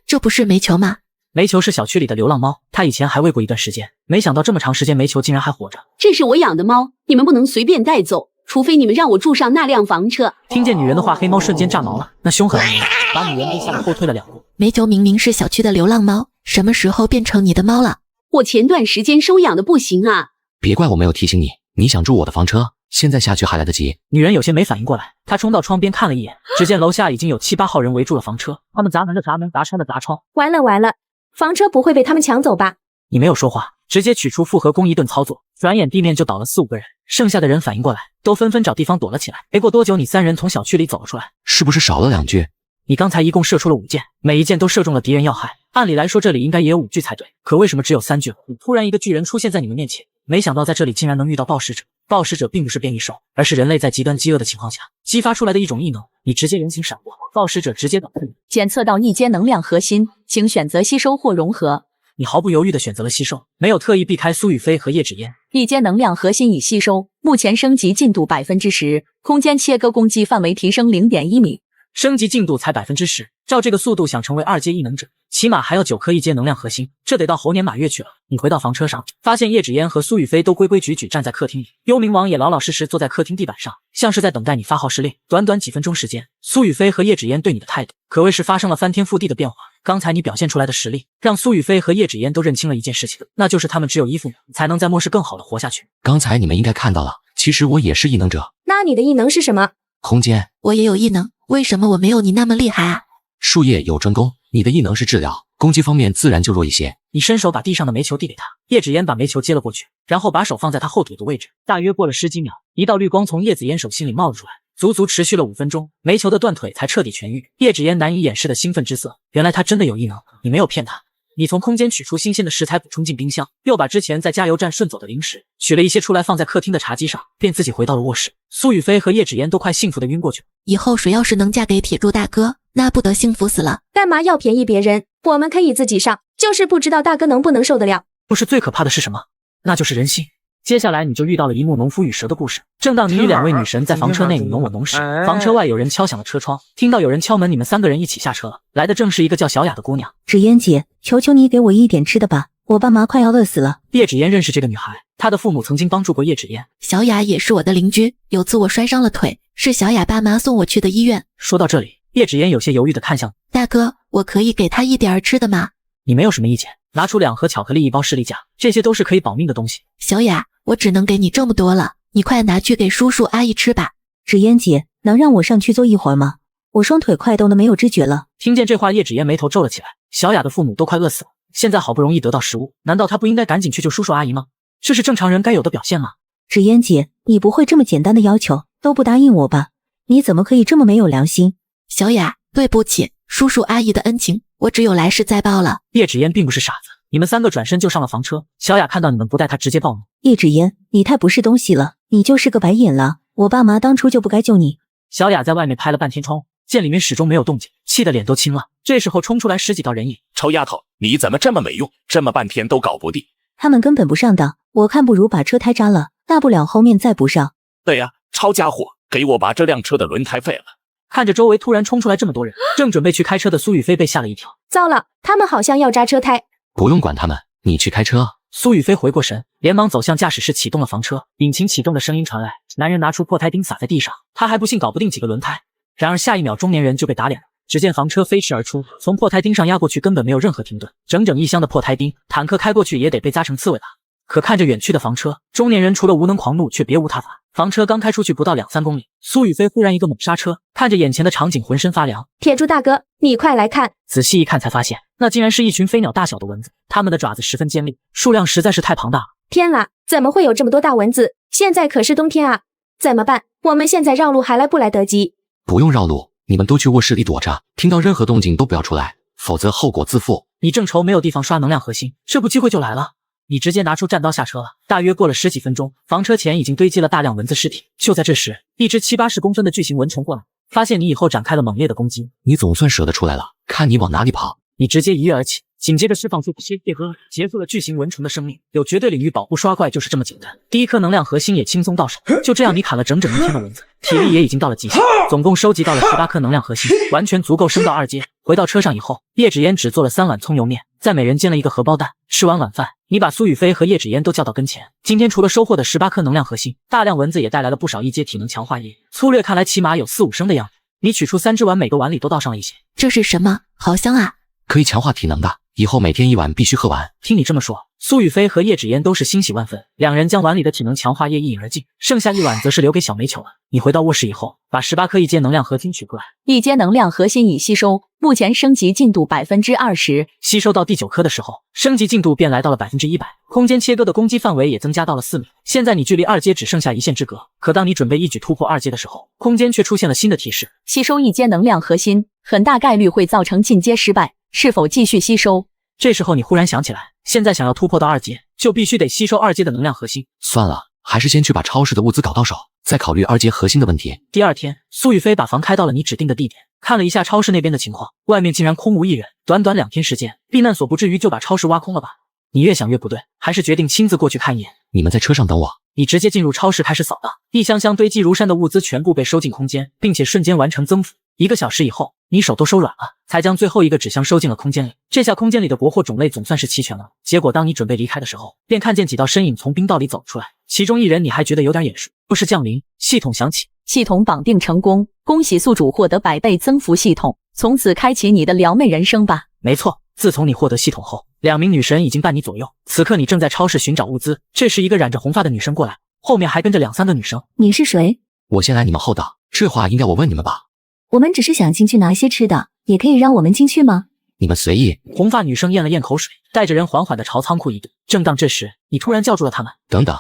这不是煤球吗？煤球是小区里的流浪猫，它以前还喂过一段时间，没想到这么长时间煤球竟然还活着。这是我养的猫，你们不能随便带走，除非你们让我住上那辆房车。听见女人的话，黑猫瞬间炸毛了，那凶狠的脸把女人被吓得后退了2步。煤球明明是小区的流浪猫，什么时候变成你的猫了？我前段时间收养的不行啊。别怪我没有提醒你，你想住我的房车，现在下去还来得及。女人有些没反应过来，她冲到窗边看了一眼，只见楼下已经有7、8号人围住了房车，他们砸门的砸门，砸窗的砸窗。完了完了，房车不会被他们抢走吧？你没有说话，直接取出复合弓一顿操作，转眼地面就倒了4、5个人，剩下的人反应过来，都纷纷找地方躲了起来。没过多久，你3人从小区里走了出来。是不是少了2句？你刚才一共射出了5箭，每一箭都射中了敌人要害。按理来说这里应该也有5句才对，可为什么只有3句？突然一个巨人出现在你们面前，没想到在这里竟然能遇到暴食者。暴食者并不是变异兽，而是人类在极端饥饿的情况下激发出来的一种异能。你直接人形闪过，暴食者直接倒地。检测到异阶能量核心，请选择吸收或融合。你毫不犹豫地选择了吸收，没有特意避开苏雨飞和叶芷嫣。异阶能量核心已吸收，目前升级进度 10%， 空间切割攻击范围提升 0.1 米。升级进度才 10%， 照这个速度想成为2阶异能者，起码还要9颗异阶能量核心，这得到猴年马月去了。你回到房车上，发现叶芷嫣和苏雨飞都规规矩矩站在客厅里，幽冥王也老老实实坐在客厅地板上，像是在等待你发号施令。短短几分钟时间，苏雨飞和叶芷嫣对你的态度可谓是发生了翻天覆地的变化。刚才你表现出来的实力，让苏雨飞和叶芷嫣都认清了一件事情，那就是他们只有依附你，才能在末世更好的活下去。刚才你们应该看到了，其实我也是异能者。那你的异能是什么？空间。我也有异能，为什么我没有你那么厉害啊？术业有专攻，你的异能是治疗，攻击方面自然就弱一些。你伸手把地上的煤球递给他，叶芷嫣把煤球接了过去，然后把手放在他后腿的位置。大约过了10几秒，一道绿光从叶子嫣手心里冒了出来，足足持续了5分钟，煤球的断腿才彻底痊愈。叶芷嫣难以掩饰的兴奋之色，原来他真的有异能，你没有骗他。你从空间取出新鲜的食材补充进冰箱，又把之前在加油站顺走的零食取了一些出来放在客厅的茶几上，便自己回到了卧室。苏雨飞和叶芷嫣都快幸福的晕过去了。以后谁要是能嫁给铁柱大哥，那不得幸福死了。干嘛要便宜别人？我们可以自己上，就是不知道大哥能不能受得了。不是最可怕的是什么？那就是人心。接下来你就遇到了一幕农夫与蛇的故事。正当你与2位女神在房车内你侬我侬时，房车外有人敲响了车窗，听到有人敲门，你们3个人一起下车了。来的正是一个叫小雅的姑娘。芷嫣姐，求求你给我一点吃的吧，我爸妈快要饿死了。叶芷嫣认识这个女孩，她的父母曾经帮助过叶芷嫣。小雅也是我的邻居，有次我摔伤了腿，是小雅爸妈送我去的医院。说到这里，叶芷嫣有些犹豫地看向大哥，我可以给她一点吃的吗？你没有什么意见，拿出2盒巧克力，1包士力架，这些都是可以保命的东西。小雅，我只能给你这么多了，你快拿去给叔叔阿姨吃吧。芷嫣姐，能让我上去坐一会儿吗？我双腿快冻得没有知觉了。听见这话，叶芷嫣眉头皱了起来。小雅的父母都快饿死了，现在好不容易得到食物，难道她不应该赶紧去救叔叔阿姨吗？这是正常人该有的表现吗？芷嫣姐，你不会这么简单的要求都不答应我吧？你怎么可以这么没有良心？小雅，对不起，叔叔阿姨的恩情，我只有来世再报了。叶芷嫣并不是傻子，你们3个转身就上了房车。小雅看到你们不带她，直接暴怒。叶芷嫣，你太不是东西了，你就是个白眼了。我爸妈当初就不该救你。小雅在外面拍了半天窗户，见里面始终没有动静，气得脸都青了。这时候冲出来10几道人影。臭丫头，你怎么这么没用？这么半天都搞不定。他们根本不上的，我看不如把车胎扎了，大不了后面再补上。对呀，抄家伙，给我把这辆车的轮胎废了。看着周围突然冲出来这么多人，正准备去开车的苏雨飞被吓了一跳。糟了，他们好像要扎车胎。不用管他们，你去开车。苏雨飞回过神，连忙走向驾驶室，启动了房车。引擎启动的声音传来，男人拿出破胎钉撒在地上，他还不信搞不定几个轮胎。然而下一秒，中年人就被打脸了。只见房车飞驰而出，从破胎钉上压过去，根本没有任何停顿。整整1箱的破胎钉，坦克开过去也得被扎成刺猬吧。可看着远去的房车，中年人除了无能狂怒，却别无他法。房车刚开出去不到2-3公里，苏雨飞忽然一个猛刹车，看着眼前的场景，浑身发凉。铁柱大哥，你快来看！仔细一看，才发现那竟然是一群飞鸟大小的蚊子，它们的爪子十分尖利，数量实在是太庞大了。天啊，怎么会有这么多大蚊子？现在可是冬天啊，怎么办？我们现在绕路还来不来得及？不用绕路，你们都去卧室里躲着，听到任何动静都不要出来，否则后果自负。你正愁没有地方刷能量核心，这不机会就来了。你直接拿出战刀下车了。大约过了10几分钟，房车前已经堆积了大量蚊子尸体。就在这时，一只70-80公分的巨型蚊虫过来，发现你以后展开了猛烈的攻击。你总算舍得出来了，看你往哪里跑！你直接一跃而起，紧接着释放出结合，结束了巨型蚊虫的生命。有绝对领域保护刷怪就是这么简单。第1颗能量核心也轻松到手。就这样，你砍了整整1天的蚊子，体力也已经到了极限，总共收集到了18颗能量核心，完全足够升到2阶。回到车上以后，叶芷嫣只做了3碗葱油面，再每人煎了1个荷包蛋。吃完晚饭，你把苏雨飞和叶芷嫣都叫到跟前。今天除了收获的18颗能量核心，大量蚊子也带来了不少1阶体能强化液，粗略看来起码有4-5升的样子。你取出3只碗，每个碗里都倒上了一些。这是什么？好香啊！可以强化体能的，以后每天1碗必须喝完。听你这么说，苏雨飞和叶芷嫣都是欣喜万分，两人将碗里的体能强化液一饮而尽，剩下1碗则是留给小煤球了。你回到卧室以后，把18颗1阶能量核心取出来。1阶能量核心已吸收，目前升级进度20%。吸收到第9颗的时候，升级进度便来到了100%，空间切割的攻击范围也增加到了4米。现在你距离2阶只剩下1线之隔。可当你准备一举突破2阶的时候，空间却出现了新的提示：吸收1阶能量核心，很大概率会造成进阶失败，是否继续吸收？这时候你忽然想起来，现在想要突破到2阶，就必须得吸收2阶的能量核心。算了，还是先去把超市的物资搞到手，再考虑2阶核心的问题。第2天，苏雨飞把房开到了你指定的地点，看了一下超市那边的情况，外面竟然空无一人。短短2天时间，避难所不至于就把超市挖空了吧？你越想越不对，还是决定亲自过去看一眼。你们在车上等我。你直接进入超市开始扫荡，一箱箱堆积如山的物资全部被收进空间，并且瞬间完成增幅。1个小时以后，你手都收软了，才将最后一个纸箱收进了空间里。这下空间里的国货种类总算是齐全了。结果当你准备离开的时候，便看见几道身影从冰道里走出来，其中一人你还觉得有点眼熟。不是降临，系统响起，系统绑定成功，恭喜宿主获得100倍增幅系统，从此开启你的撩妹人生吧。没错，自从你获得系统后，2名女神已经伴你左右。此刻你正在超市寻找物资，这时一个染着红发的女生过来，后面还跟着2-3个女生。你是谁？我先来你们后的，这话应该我问你们吧。我们只是想进去拿些吃的，也可以让我们进去吗？你们随意。红发女生咽了咽口水，带着人缓缓地朝仓库移动。正当这时，你突然叫住了他们。等等，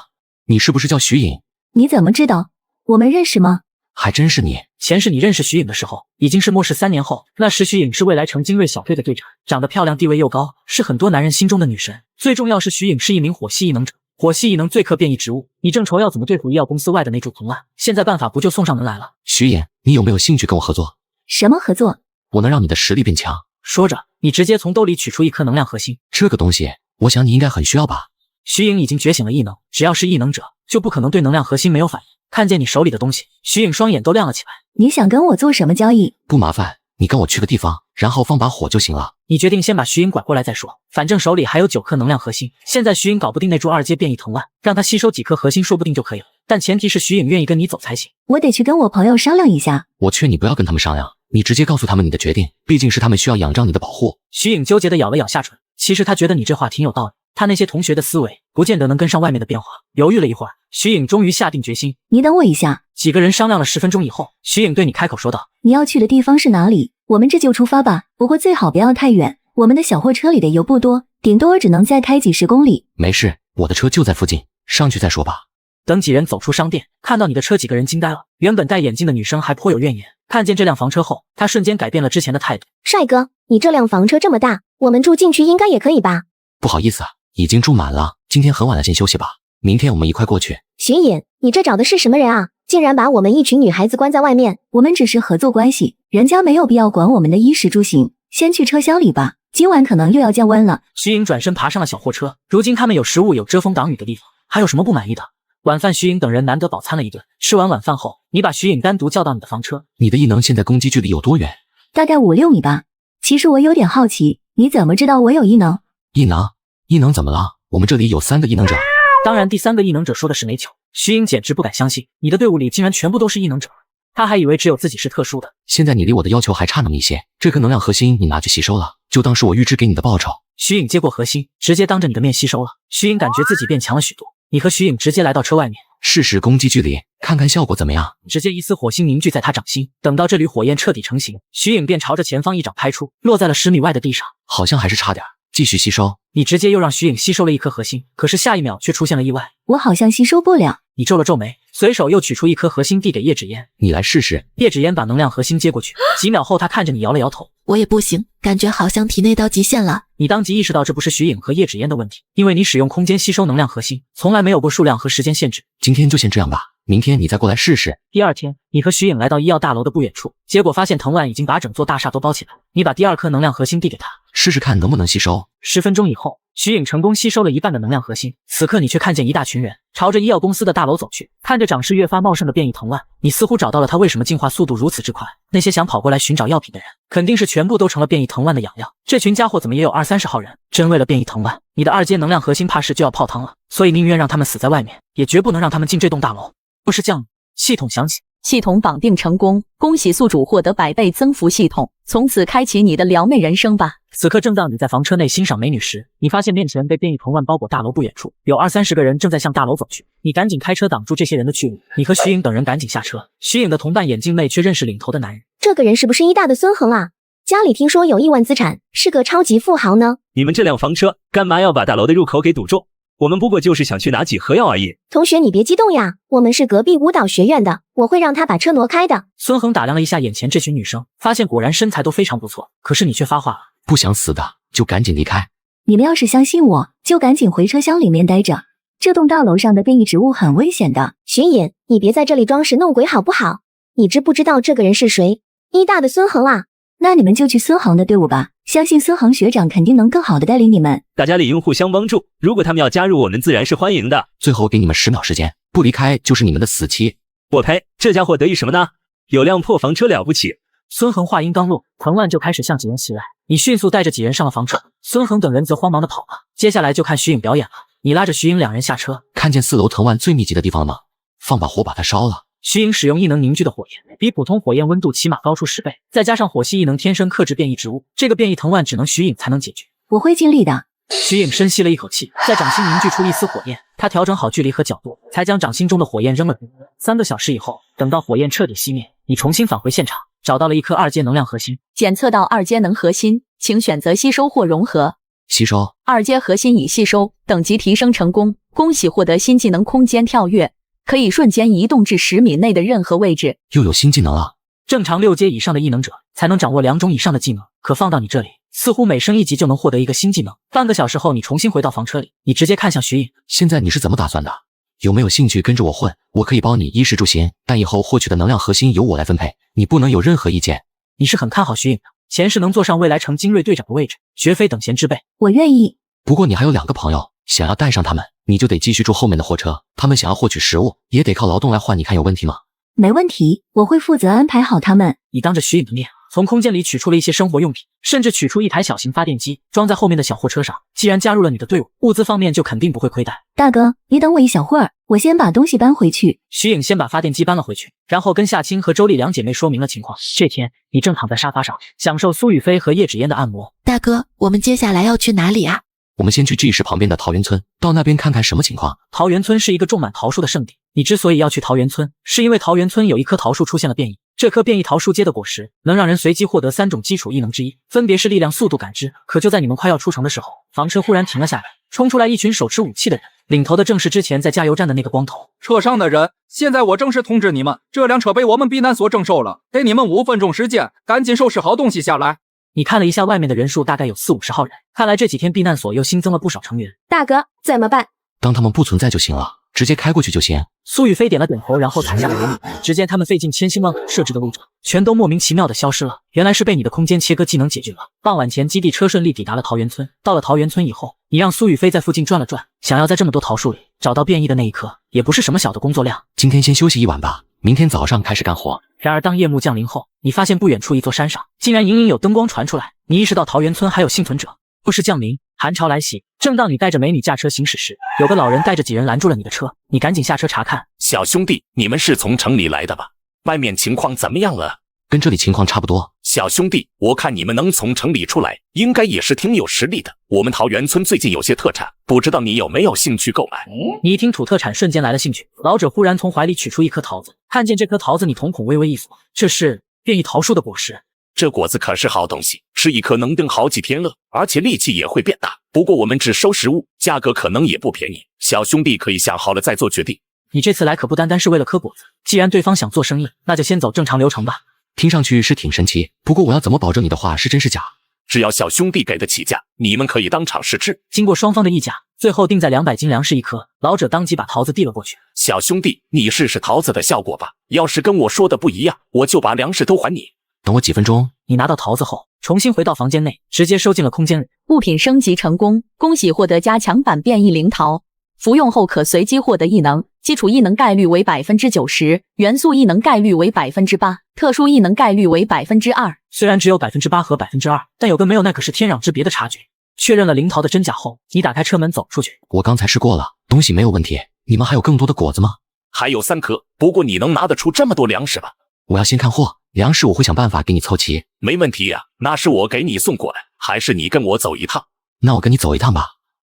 你是不是叫徐颖？你怎么知道？我们认识吗？还真是你。前世你认识徐颖的时候，已经是末世3年后。那时徐颖是未来城精锐小队的队长，长得漂亮，地位又高，是很多男人心中的女神。最重要是徐颖是一名火系异能者，火系异能最克变异植物。你正愁要怎么对付医药公司外的那株藤蔓，现在办法不就送上门来了？徐颖，你有没有兴趣跟我合作？什么合作？我能让你的实力变强。说着，你直接从兜里取出1颗能量核心。这个东西，我想你应该很需要吧？徐颖已经觉醒了异能，只要是异能者，就不可能对能量核心没有反应。看见你手里的东西，徐颖双眼都亮了起来。你想跟我做什么交易？不麻烦，你跟我去个地方，然后放把火就行了。你决定先把徐颖拐过来再说，反正手里还有9颗能量核心。现在徐颖搞不定那株2阶变异藤蔓，让他吸收几颗核心说不定就可以了，但前提是徐颖愿意跟你走才行。我得去跟我朋友商量一下。我劝你不要跟他们商量，你直接告诉他们你的决定，毕竟是他们需要仰仗你的保护。徐颖纠结地咬了咬下唇，其实他觉得你这话挺有道理，他那些同学的思维不见得能跟上外面的变化。犹豫了一会儿，徐颖终于下定决心。你等我一下。几个人商量了10分钟以后，徐颖对你开口说道：你要去的地方是哪里？我们这就出发吧，不过最好不要太远，我们的小货车里的油不多，顶多只能再开几10公里。没事，我的车就在附近，上去再说吧。等几人走出商店，看到你的车，几个人惊呆了。原本戴眼镜的女生还颇有怨言，看见这辆房车后，她瞬间改变了之前的态度。帅哥，你这辆房车这么大，我们住进去应该也可以吧？不好意思啊，已经住满了，今天很晚了，先休息吧，明天我们一块过去。徐颖，你这找的是什么人啊？竟然把我们一群女孩子关在外面。我们只是合作关系，人家没有必要管我们的衣食住行。先去车厢里吧，今晚可能又要降温了。徐颖转身爬上了小货车，如今他们有食物，有遮风挡雨的地方，还有什么不满意的？晚饭徐颖等人难得饱餐了一顿，吃完晚饭后，你把徐颖单独叫到你的房车。你的异能现在攻击距离有多远？大概5、6米吧。其实我有点好奇，你怎么知道我有异能？异能？异能怎么了？我们这里有3个异能者。当然，第3个异能者说的是煤球。徐颖简直不敢相信，你的队伍里竟然全部都是异能者。他还以为只有自己是特殊的。现在你离我的要求还差那么一些，这颗能量核心你拿去吸收了，就当是我预支给你的报酬。徐颖接过核心，直接当着你的面吸收了。徐颖感觉自己变强了许多。你和徐颖直接来到车外面，试试攻击距离，看看效果怎么样。直接一丝火星凝聚在他掌心，等到这缕火焰彻底成型，徐颖便朝着前方一掌拍出，落在了10米外的地上。好像还是差点，继续吸收。你直接又让徐颖吸收了一颗核心，可是下一秒却出现了意外。我好像吸收不了。你皱了皱眉，随手又取出一颗核心递给叶芷嫣。你来试试。叶芷嫣把能量核心接过去，几秒后他看着你摇了摇头。我也不行，感觉好像体内到极限了。你当即意识到这不是徐颖和叶芷嫣的问题，因为你使用空间吸收能量核心，从来没有过数量和时间限制。今天就先这样吧，明天你再过来试试。第二天，你和徐颖来到医药大楼的不远处，结果发现藤蔓已经把整座大厦都包起来。你把第2颗能量核心递给他，试试看能不能吸收。10分钟以后，徐颖成功吸收了1半的能量核心。此刻你却看见一大群人朝着医药公司的大楼走去，看着长势越发茂盛的变异藤蔓，你似乎找到了它为什么进化速度如此之快。那些想跑过来寻找药品的人，肯定是全部都成了变异藤蔓的养料。这群家伙怎么也有20-30号人，真为了变异藤蔓，你的2阶能量核心怕是就要泡汤了。所以宁愿让他们死在外面，也绝不能让他们进这栋大楼。不是这样，系统响起。系统绑定成功，恭喜宿主获得100倍增幅系统，从此开启你的撩妹人生吧。此刻正当你在房车内欣赏美女时，你发现面前被变异藤蔓包裹大楼不远处有20-30个人正在向大楼走去。你赶紧开车挡住这些人的去路。你和徐颖等人赶紧下车。徐颖的同伴眼镜妹却认识领头的男人。这个人是不是医大的孙恒啊？家里听说有亿万资产，是个超级富豪呢。你们这辆房车干嘛要把大楼的入口给堵住？我们不过就是想去拿几盒药而已。同学，你别激动呀，我们是隔壁舞蹈学院的，我会让他把车挪开的。孙恒打量了一下眼前这群女生，发现果然身材都非常不错，可是你却发话了，不想死的就赶紧离开。你们要是相信我，就赶紧回车厢里面待着，这栋大楼上的变异植物很危险的。徐颖，你别在这里装神弄鬼好不好？你知不知道这个人是谁？医大的孙恒啊。那你们就去孙恒的队伍吧，相信孙恒学长肯定能更好的带领你们。大家理应互相帮助，如果他们要加入我们自然是欢迎的。最后给你们10秒时间，不离开就是你们的死期。我呸，这家伙得意什么呢？有辆破房车了不起。孙恒话音刚落，藤蔓就开始向几人袭来，你迅速带着几人上了房车，孙恒等人则慌忙的跑了。接下来就看徐颖表演了，你拉着徐颖2人下车。看见4楼藤蔓最密集的地方了吗？放把火把它烧了。徐颖使用异能凝聚的火焰，比普通火焰温度起码高出10倍，再加上火系异能天生克制变异植物，这个变异藤蔓只能徐颖才能解决。我会尽力的。徐颖深吸了一口气，在掌心凝聚出一丝火焰，他调整好距离和角度，才将掌心中的火焰扔了。3个小时以后，等到火焰彻底熄灭，你重新返回现场，找到了一颗2阶能量核心。检测到2阶能核心，请选择吸收或融合。吸收。2阶核心已吸收，等级提升成功，恭喜获得新技能空间跳跃。可以瞬间移动至10米内的任何位置。又有新技能了。正常6阶以上的异能者才能掌握2种以上的技能，可放到你这里，似乎每升1级就能获得一个新技能。半个小时后，你重新回到房车里，你直接看向徐颖。现在你是怎么打算的？有没有兴趣跟着我混？我可以包你衣食住行，但以后获取的能量核心由我来分配，你不能有任何意见。你是很看好徐颖的，前世能坐上未来城精锐队长的位置，绝非等闲之辈。我愿意。不过你还有2个朋友，想要带上他们，你就得继续住后面的货车。他们想要获取食物，也得靠劳动来换，你看有问题吗？没问题，我会负责安排好他们。你当着徐颖的面，从空间里取出了一些生活用品，甚至取出一台小型发电机，装在后面的小货车上。既然加入了你的队伍，物资方面就肯定不会亏待。大哥，你等我一小会儿，我先把东西搬回去。徐颖先把发电机搬了回去，然后跟夏青和周丽2姐妹说明了情况。这天，你正躺在沙发上，享受苏雨飞和叶芷嫣的按摩。大哥，我们接下来要去哪里啊？我们先去 G 市旁边的桃源村，到那边看看什么情况。桃源村是一个种满桃树的圣地，你之所以要去桃源村，是因为桃源村有一棵桃树出现了变异，这棵变异桃树结的果实能让人随机获得3种基础异能之一，分别是力量、速度、感知。可就在你们快要出城的时候，房车忽然停了下来，冲出来一群手持武器的人，领头的正是之前在加油站的那个光头。车上的人，现在我正式通知你们，这辆车被我们避难所征收了，给你们5分钟时间，赶紧收拾好东西下来。你看了一下外面的人数，大概有40-50号人，看来这几天避难所又新增了不少成员。大哥，怎么办？当他们不存在就行了，直接开过去就行。苏雨飞点了点头，然后踩下了油门。只见他们费尽千辛万苦设置的路障，全都莫名其妙的消失了。原来是被你的空间切割技能解决了。傍晚前，基地车顺利抵达了桃源村。到了桃源村以后，你让苏雨飞在附近转了转，想要在这么多桃树里找到变异的那一颗，也不是什么小的工作量。今天先休息一晚吧，明天早上开始干活。然而当夜幕降临后，你发现不远处一座山上竟然隐隐有灯光传出来。你意识到桃源村还有幸存者。末世降临，寒潮来袭。正当你带着美女驾车行驶时，有个老人带着几人拦住了你的车。你赶紧下车查看。小兄弟，你们是从城里来的吧？外面情况怎么样了？跟这里情况差不多。小兄弟，我看你们能从城里出来，应该也是挺有实力的。我们桃源村最近有些特产，不知道你有没有兴趣购买？你一听土特产，瞬间来了兴趣。老者忽然从怀里取出一颗桃子，看见这颗桃子，你瞳孔微微一锁，这是变异桃树的果实。这果子可是好东西，吃一颗能顶好几天了，而且力气也会变大。不过我们只收食物，价格可能也不便宜。小兄弟可以想好了再做决定。你这次来可不单单是为了颗果子，既然对方想做生意，那就先走正常流程吧。听上去是挺神奇，不过我要怎么保证你的话是真是假？只要小兄弟给得起价，你们可以当场试吃。经过双方的议价，最后定在200斤粮食一颗。老者当即把桃子递了过去。小兄弟，你试试桃子的效果吧，要是跟我说的不一样，我就把粮食都还你。等我几分钟。你拿到桃子后，重新回到房间内，直接收进了空间里。物品升级成功，恭喜获得加强版变异灵桃。服用后可随机获得异能，基础异能概率为 90%， 元素异能概率为 8%， 特殊异能概率为 2%。虽然只有 8% 和 2%， 但有跟没有那可是天壤之别的差距。确认了灵桃的真假后，你打开车门走出去。我刚才吃过了，东西没有问题。你们还有更多的果子吗？还有3颗，不过你能拿得出这么多粮食吗？我要先看货，粮食我会想办法给你凑齐。没问题呀，那是我给你送过来，还是你跟我走一趟？那我跟你走一趟吧。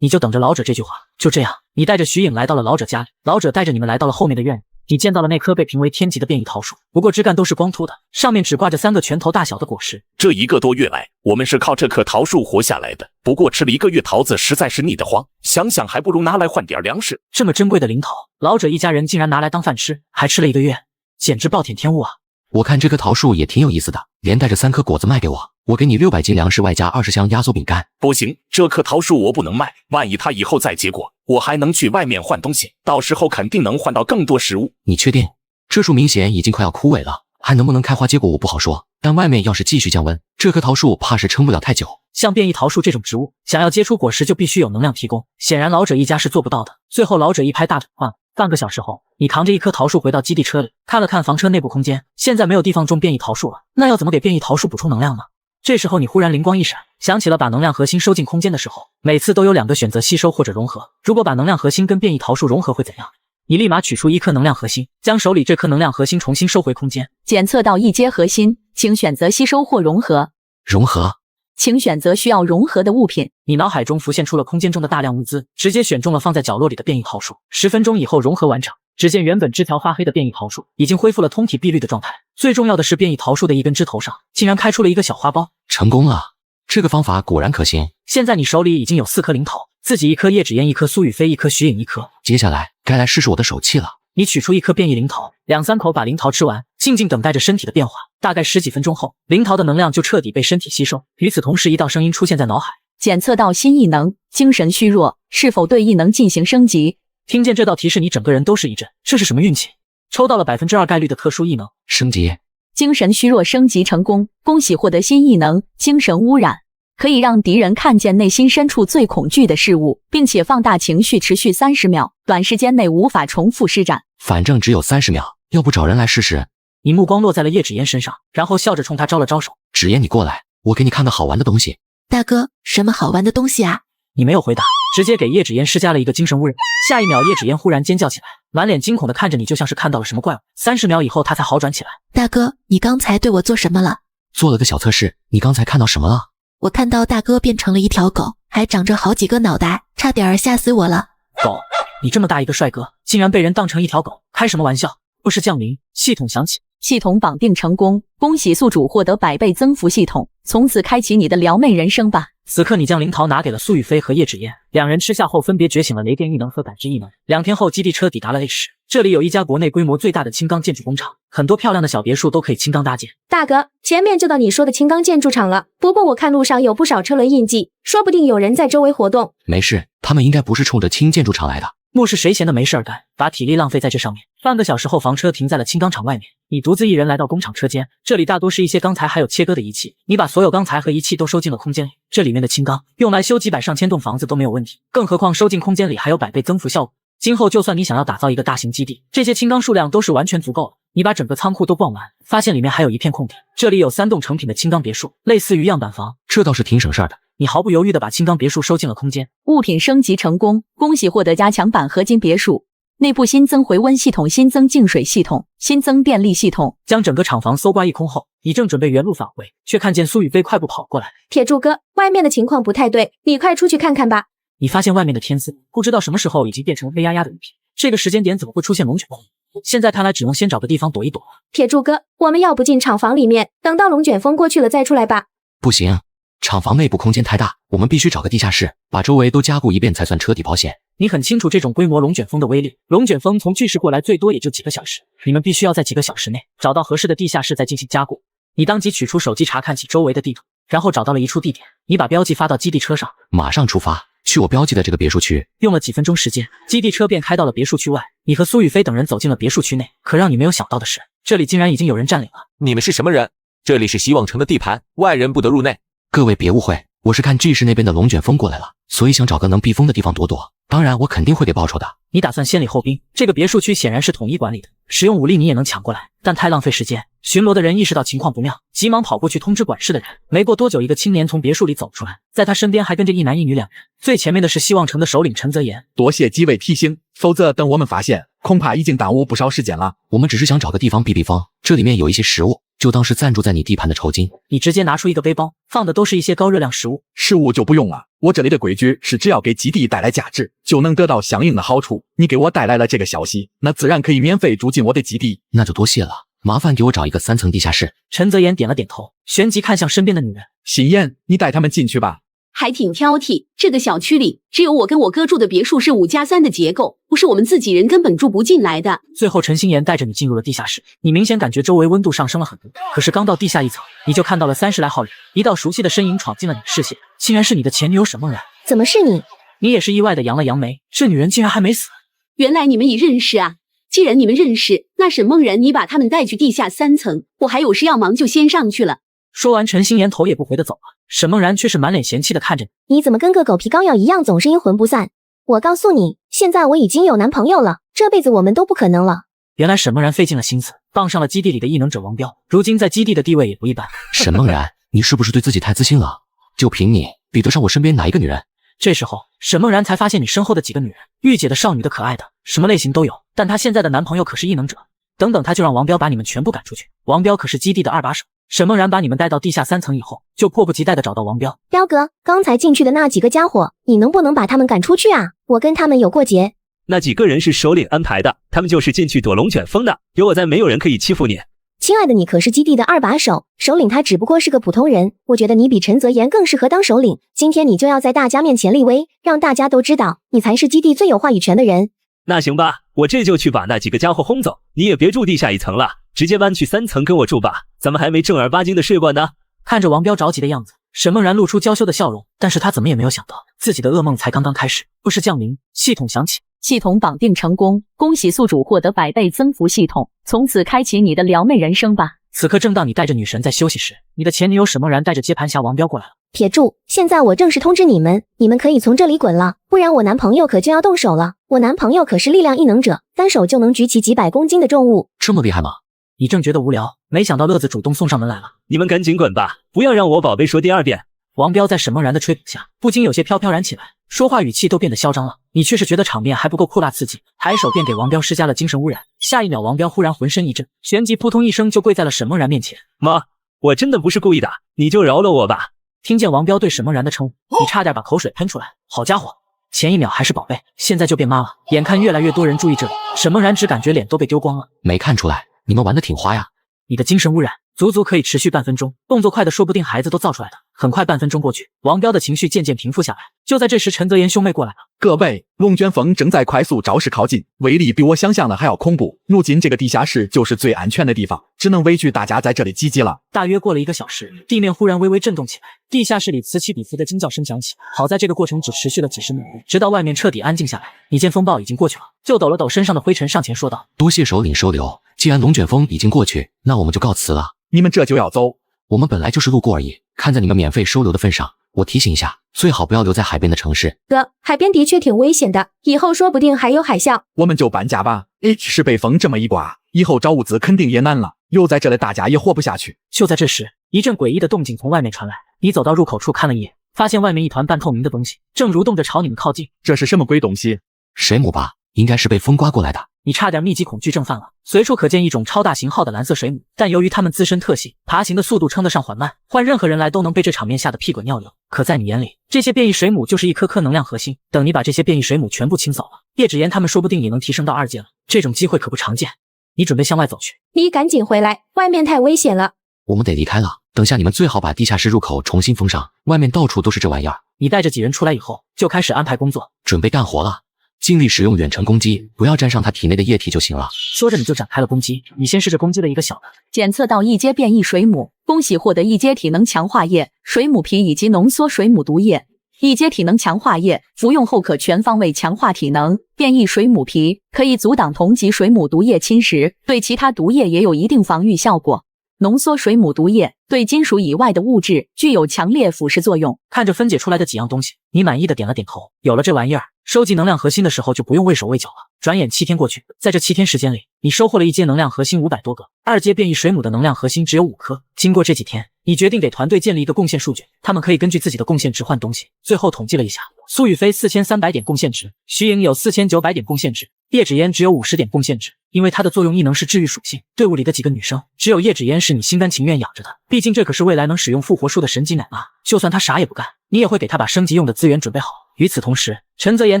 你就等着老者这句话。就这样，你带着徐颖来到了老者家里，老者带着你们来到了后面的院里。你见到了那棵被评为天级的变异桃树，不过枝干都是光秃的，上面只挂着3个拳头大小的果实。这1个多月来，我们是靠这棵桃树活下来的，不过吃了1个月桃子实在是腻得慌，想想还不如拿来换点粮食。这么珍贵的灵桃，老者一家人竟然拿来当饭吃，还吃了1个月，简直暴殄天物啊！我看这棵桃树也挺有意思的，连带着3颗果子卖给我，我给你600斤粮食外加20箱压缩饼干。不行，这棵桃树我不能卖，万一它以后再结果，我还能去外面换东西，到时候肯定能换到更多食物。你确定？这树明显已经快要枯萎了，还能不能开花结果我不好说，但外面要是继续降温，这棵桃树怕是撑不了太久。像变异桃树这种植物，想要结出果实就必须有能量提供，显然老者一家是做不到的。最后老者一拍大腿，半个小时后，你扛着1棵桃树回到基地车里，看了看房车内部空间，现在没有地方种变异桃树了，那要怎么给变异桃树补充能量呢？这时候你忽然灵光一闪，想起了把能量核心收进空间的时候，每次都有2个选择，吸收或者融合。如果把能量核心跟变异桃树融合会怎样？你立马取出1颗能量核心，将手里这颗能量核心重新收回空间。检测到1阶核心，请选择吸收或融合。融合。请选择需要融合的物品。你脑海中浮现出了空间中的大量物资，直接选中了放在角落里的变异桃树。10分钟以后融合完成。只见原本枝条发黑的变异桃树已经恢复了通体碧绿的状态。最重要的是，变异桃树的1根枝头上竟然开出了1个小花苞。成功了，这个方法果然可行。现在你手里已经有4颗灵桃，自己1颗，叶芷嫣1颗，苏雨飞1颗，徐颖1颗。接下来该来试试我的手气了。你取出1颗变异灵桃，2-3口把灵桃吃完，静静等待着身体的变化。大概10几分钟后，灵桃的能量就彻底被身体吸收。与此同时，一道声音出现在脑海：检测到新异能，精神虚弱，是否对异能进行升级？听见这道提示，你整个人都是一震，这是什么运气？抽到了 2% 概率的特殊异能升级，精神虚弱升级成功，恭喜获得新异能精神污染，可以让敌人看见内心深处最恐惧的事物，并且放大情绪，持续30秒，短时间内无法重复施展。反正只有30秒，要不找人来试试？你目光落在了叶芷嫣身上，然后笑着冲她招了招手：芷嫣，你过来，我给你看个好玩的东西。大哥，什么好玩的东西啊？你没有回答，直接给叶芷嫣施加了1个精神污染。下一秒，叶芷嫣忽然尖叫起来，满脸惊恐地看着你，就像是看到了什么怪物。30秒以后，她才好转起来。大哥，你刚才对我做什么了？做了个小测试，你刚才看到什么了？我看到大哥变成了一条狗，还长着好几个脑袋，差点吓死我了。狗？你这么大一个帅哥，竟然被人当成一条狗，开什么玩笑？末世降临，系统响起，系统绑定成功，恭喜宿主获得100倍增幅系统，从此开启你的撩妹人生吧。此刻你将灵桃拿给了苏雨飞和叶芷嫣，两人吃下后分别觉醒了雷电异能和感知异能。2天后，基地车抵达了 A 市，这里有一家国内规模最大的轻钢建筑工厂，很多漂亮的小别墅都可以轻钢搭建。大哥，前面就到你说的轻钢建筑厂了，不过我看路上有不少车轮印记，说不定有人在周围活动。没事，他们应该不是冲着轻建筑厂来的。莫是谁闲的没事儿干，把体力浪费在这上面。半个小时后，房车停在了轻钢厂外面，你独自一人来到工厂车间，这里大多是一些钢材还有切割的仪器，你把所有钢材和仪器都收进了空间里，这里面的轻钢用来修几百上千栋房子都没有问题，更何况收进空间里还有100倍增幅效果。今后就算你想要打造一个大型基地，这些轻钢数量都是完全足够了。你把整个仓库都逛完，发现里面还有一片空地，这里有3栋成品的轻钢别墅，类似于样板房，这倒是挺省事儿的。你毫不犹豫地把轻钢别墅收进了空间。物品升级成功，恭喜获得加强版合金别墅，内部新增回温系统，新增净水系统，新增电力系统。将整个厂房搜刮一空后，你正准备原路返回，却看见苏雨飞快步跑过来。铁柱哥，外面的情况不太对，你快出去看看吧。你发现外面的天色不知道什么时候已经变成黑压压的一片，这个时间点怎么会出现龙卷风？现在看来只能先找个地方躲一躲了。铁柱哥，我们要不进厂房里面，等到龙卷风过去了再出来吧。不行，厂房内部空间太大，我们必须找个地下室，把周围都加固一遍才算彻底保险。你很清楚这种规模龙卷风的威力，龙卷风从巨石过来最多也就几个小时，你们必须要在几个小时内找到合适的地下室再进行加固。你当即取出手机查看起周围的地图，然后找到了一处地点，你把标记发到基地车上，马上出发，去我标记的这个别墅区。用了几分钟时间，基地车便开到了别墅区外。你和苏雨飞等人走进了别墅区内，可让你没有想到的是，这里竟然已经有人占领了。你们是什么人？这里是希望城的地盘，外人不得入内。各位别误会，我是看 G 市那边的龙卷风过来了，所以想找个能避风的地方躲躲。当然，我肯定会给报酬的。你打算先礼后兵？这个别墅区显然是统一管理的，使用武力你也能抢过来，但太浪费时间。巡逻的人意识到情况不妙，急忙跑过去通知管事的人。没过多久，一个青年从别墅里走出来，在他身边还跟着一男一女2人。最前面的是希望城的首领陈泽言。多谢几位提醒，否则等我们发现，恐怕已经耽误不少时间了。我们只是想找个地方避避风，这里面有一些食物，就当是暂住在你地盘的酬金。你直接拿出一个背包，放的都是一些高热量食物。食物就不用了，我这里的规矩是只要给基地带来价值，就能得到相应的好处。你给我带来了这个消息，那自然可以免费住进我的基地。那就多谢了，麻烦给我找一个3层地下室。陈泽言点了点头，旋即看向身边的女人。心妍，你带他们进去吧。还挺挑剔，这个小区里只有我跟我哥住的别墅是5+3的结构，不是我们自己人根本住不进来的。最后陈心妍带着你进入了地下室，你明显感觉周围温度上升了很多，可是刚到地下1层，你就看到了30来号人，一道熟悉的身影闯进了你的视线，竟然是你的前女友沈梦然。怎么是你？你也是意外的扬了扬眉，这女人竟然还没死。原来你们已认识啊。既然你们认识，那沈梦然你把他们带去地下3层，我还有事要忙就先上去了。说完，陈心妍头也不回的走了，沈梦然却是满脸嫌弃的看着你。你怎么跟个狗皮膏药一样，总是阴魂不散？我告诉你，现在我已经有男朋友了，这辈子我们都不可能了。原来沈梦然费尽了心思，傍上了基地里的异能者王彪，如今在基地的地位也不一般。沈梦然，你是不是对自己太自信了？就凭你，比得上我身边哪一个女人？这时候，沈梦然才发现你身后的几个女人，御姐的、少女的、可爱的，什么类型都有。但她现在的男朋友可是异能者，等等，她就让王彪把你们全部赶出去。王彪可是基地的2把手。沈梦然把你们带到地下3层以后，就迫不及待地找到王彪。彪哥，刚才进去的那几个家伙，你能不能把他们赶出去啊？我跟他们有过节。那几个人是首领安排的，他们就是进去躲龙卷风的，有我在，没有人可以欺负你。亲爱的，你可是基地的2把手，首领他只不过是个普通人，我觉得你比陈泽言更适合当首领。今天你就要在大家面前立威，让大家都知道你才是基地最有话语权的人。那行吧，我这就去把那几个家伙轰走，你也别住地下1层了，直接搬去3层跟我住吧，咱们还没正儿八经的睡过呢。看着王彪着急的样子，沈梦然露出娇羞的笑容，但是他怎么也没有想到，自己的噩梦才刚刚开始。不是降临，系统响起。系统绑定成功，恭喜宿主获得100倍增幅系统，从此开启你的撩妹人生吧。此刻正当你带着女神在休息时，你的前女友沈梦然带着接盘侠王彪过来了。铁柱，现在我正式通知你们，你们可以从这里滚了，不然我男朋友可就要动手了。我男朋友可是力量异能者，单手就能举起几百公斤的重物。这么厉害吗？你正觉得无聊，没想到乐子主动送上门来了。你们赶紧滚吧，不要让我宝贝说第2遍。王彪在沈梦然的吹捧下，不禁有些飘飘然起来，说话语气都变得嚣张了。你却是觉得场面还不够酷辣刺激，抬手便给王彪施加了精神污染。下一秒，王彪忽然浑身一震，旋即扑通一声就跪在了沈梦然面前。妈，我真的不是故意的，你就饶了我吧。听见王彪对沈梦然的称呼，你差点把口水喷出来。好家伙，前一秒还是宝贝，现在就变妈了。眼看越来越多人注意这里，沈梦然只感觉脸都被丢光了。没看出来，你们玩的挺花呀。你的精神污染足足可以持续半分钟，动作快的说不定孩子都造出来的。很快半分钟过去，王彪的情绪渐渐平复下来。就在这时，陈泽言兄妹过来了。各位，龙卷风正在快速招式靠近，威力比我想象的还要恐怖。如今这个地下室就是最安全的地方，只能委屈大家在这里集结了。大约过了1个小时，地面忽然微微震动起来，地下室里此起彼伏的惊叫声响起。好在这个过程只持续了几十秒，直到外面彻底安静下来。你见风暴已经过去了，就抖了抖身上的灰尘，上前说道：“多谢首领收留，既然龙卷风已经过去，那我们就告辞了。你们这就要走？我们本来就是路过而已，看在你们免费收留的份上，我提醒一下，最好不要留在海边的城市。哥，海边的确挺危险的，以后说不定还有海啸。我们就搬家吧。是被风这么一刮，以后找物资肯定也难了，留在这里大家也活不下去。”就在这时，一阵诡异的动静从外面传来。你走到入口处看了一眼，发现外面一团半透明的东西正蠕动着朝你们靠近。这是什么鬼东西？水母吧，应该是被风刮过来的。你差点密集恐惧症犯了。随处可见一种超大型号的蓝色水母，但由于它们自身特性，爬行的速度称得上缓慢，换任何人来都能被这场面吓得屁滚尿流。可在你眼里，这些变异水母就是一颗颗能量核心。等你把这些变异水母全部清扫了，叶芷言他们说不定也能提升到2阶了。这种机会可不常见。你准备向外走去，你赶紧回来，外面太危险了。我们得离开了，等下你们最好把地下室入口重新封上，外面到处都是这玩意儿。你带着几人出来以后，就开始安排工作，准备干活了。尽力使用远程攻击，不要沾上他体内的液体就行了。说着你就展开了攻击。你先试着攻击了一个小的，检测到1阶变异水母，恭喜获得1阶体能强化液、水母皮以及浓缩水母毒液。1阶体能强化液服用后可全方位强化体能，变异水母皮可以阻挡同级水母毒液侵蚀，对其他毒液也有一定防御效果。浓缩水母毒液对金属以外的物质具有强烈腐蚀作用。看着分解出来的几样东西，你满意的点了点头。有了这玩意儿，收集能量核心的时候就不用畏手畏脚了。转眼7天过去，在这7天时间里，你收获了1阶能量核心500多个，2阶变异水母的能量核心只有5颗。经过这几天，你决定给团队建立一个贡献数据，他们可以根据自己的贡献值换东西。最后统计了一下，苏雨飞4300点贡献值，徐颖有4900点贡献值，叶芷嫣只有50点贡献值。因为它的作用异能是治愈属性，队伍里的几个女生，只有叶芷嫣是你心甘情愿养着的。毕竟这可是未来能使用复活术的神级奶妈，就算她啥也不干，你也会给她把升级用的资源准备好。与此同时，陈泽言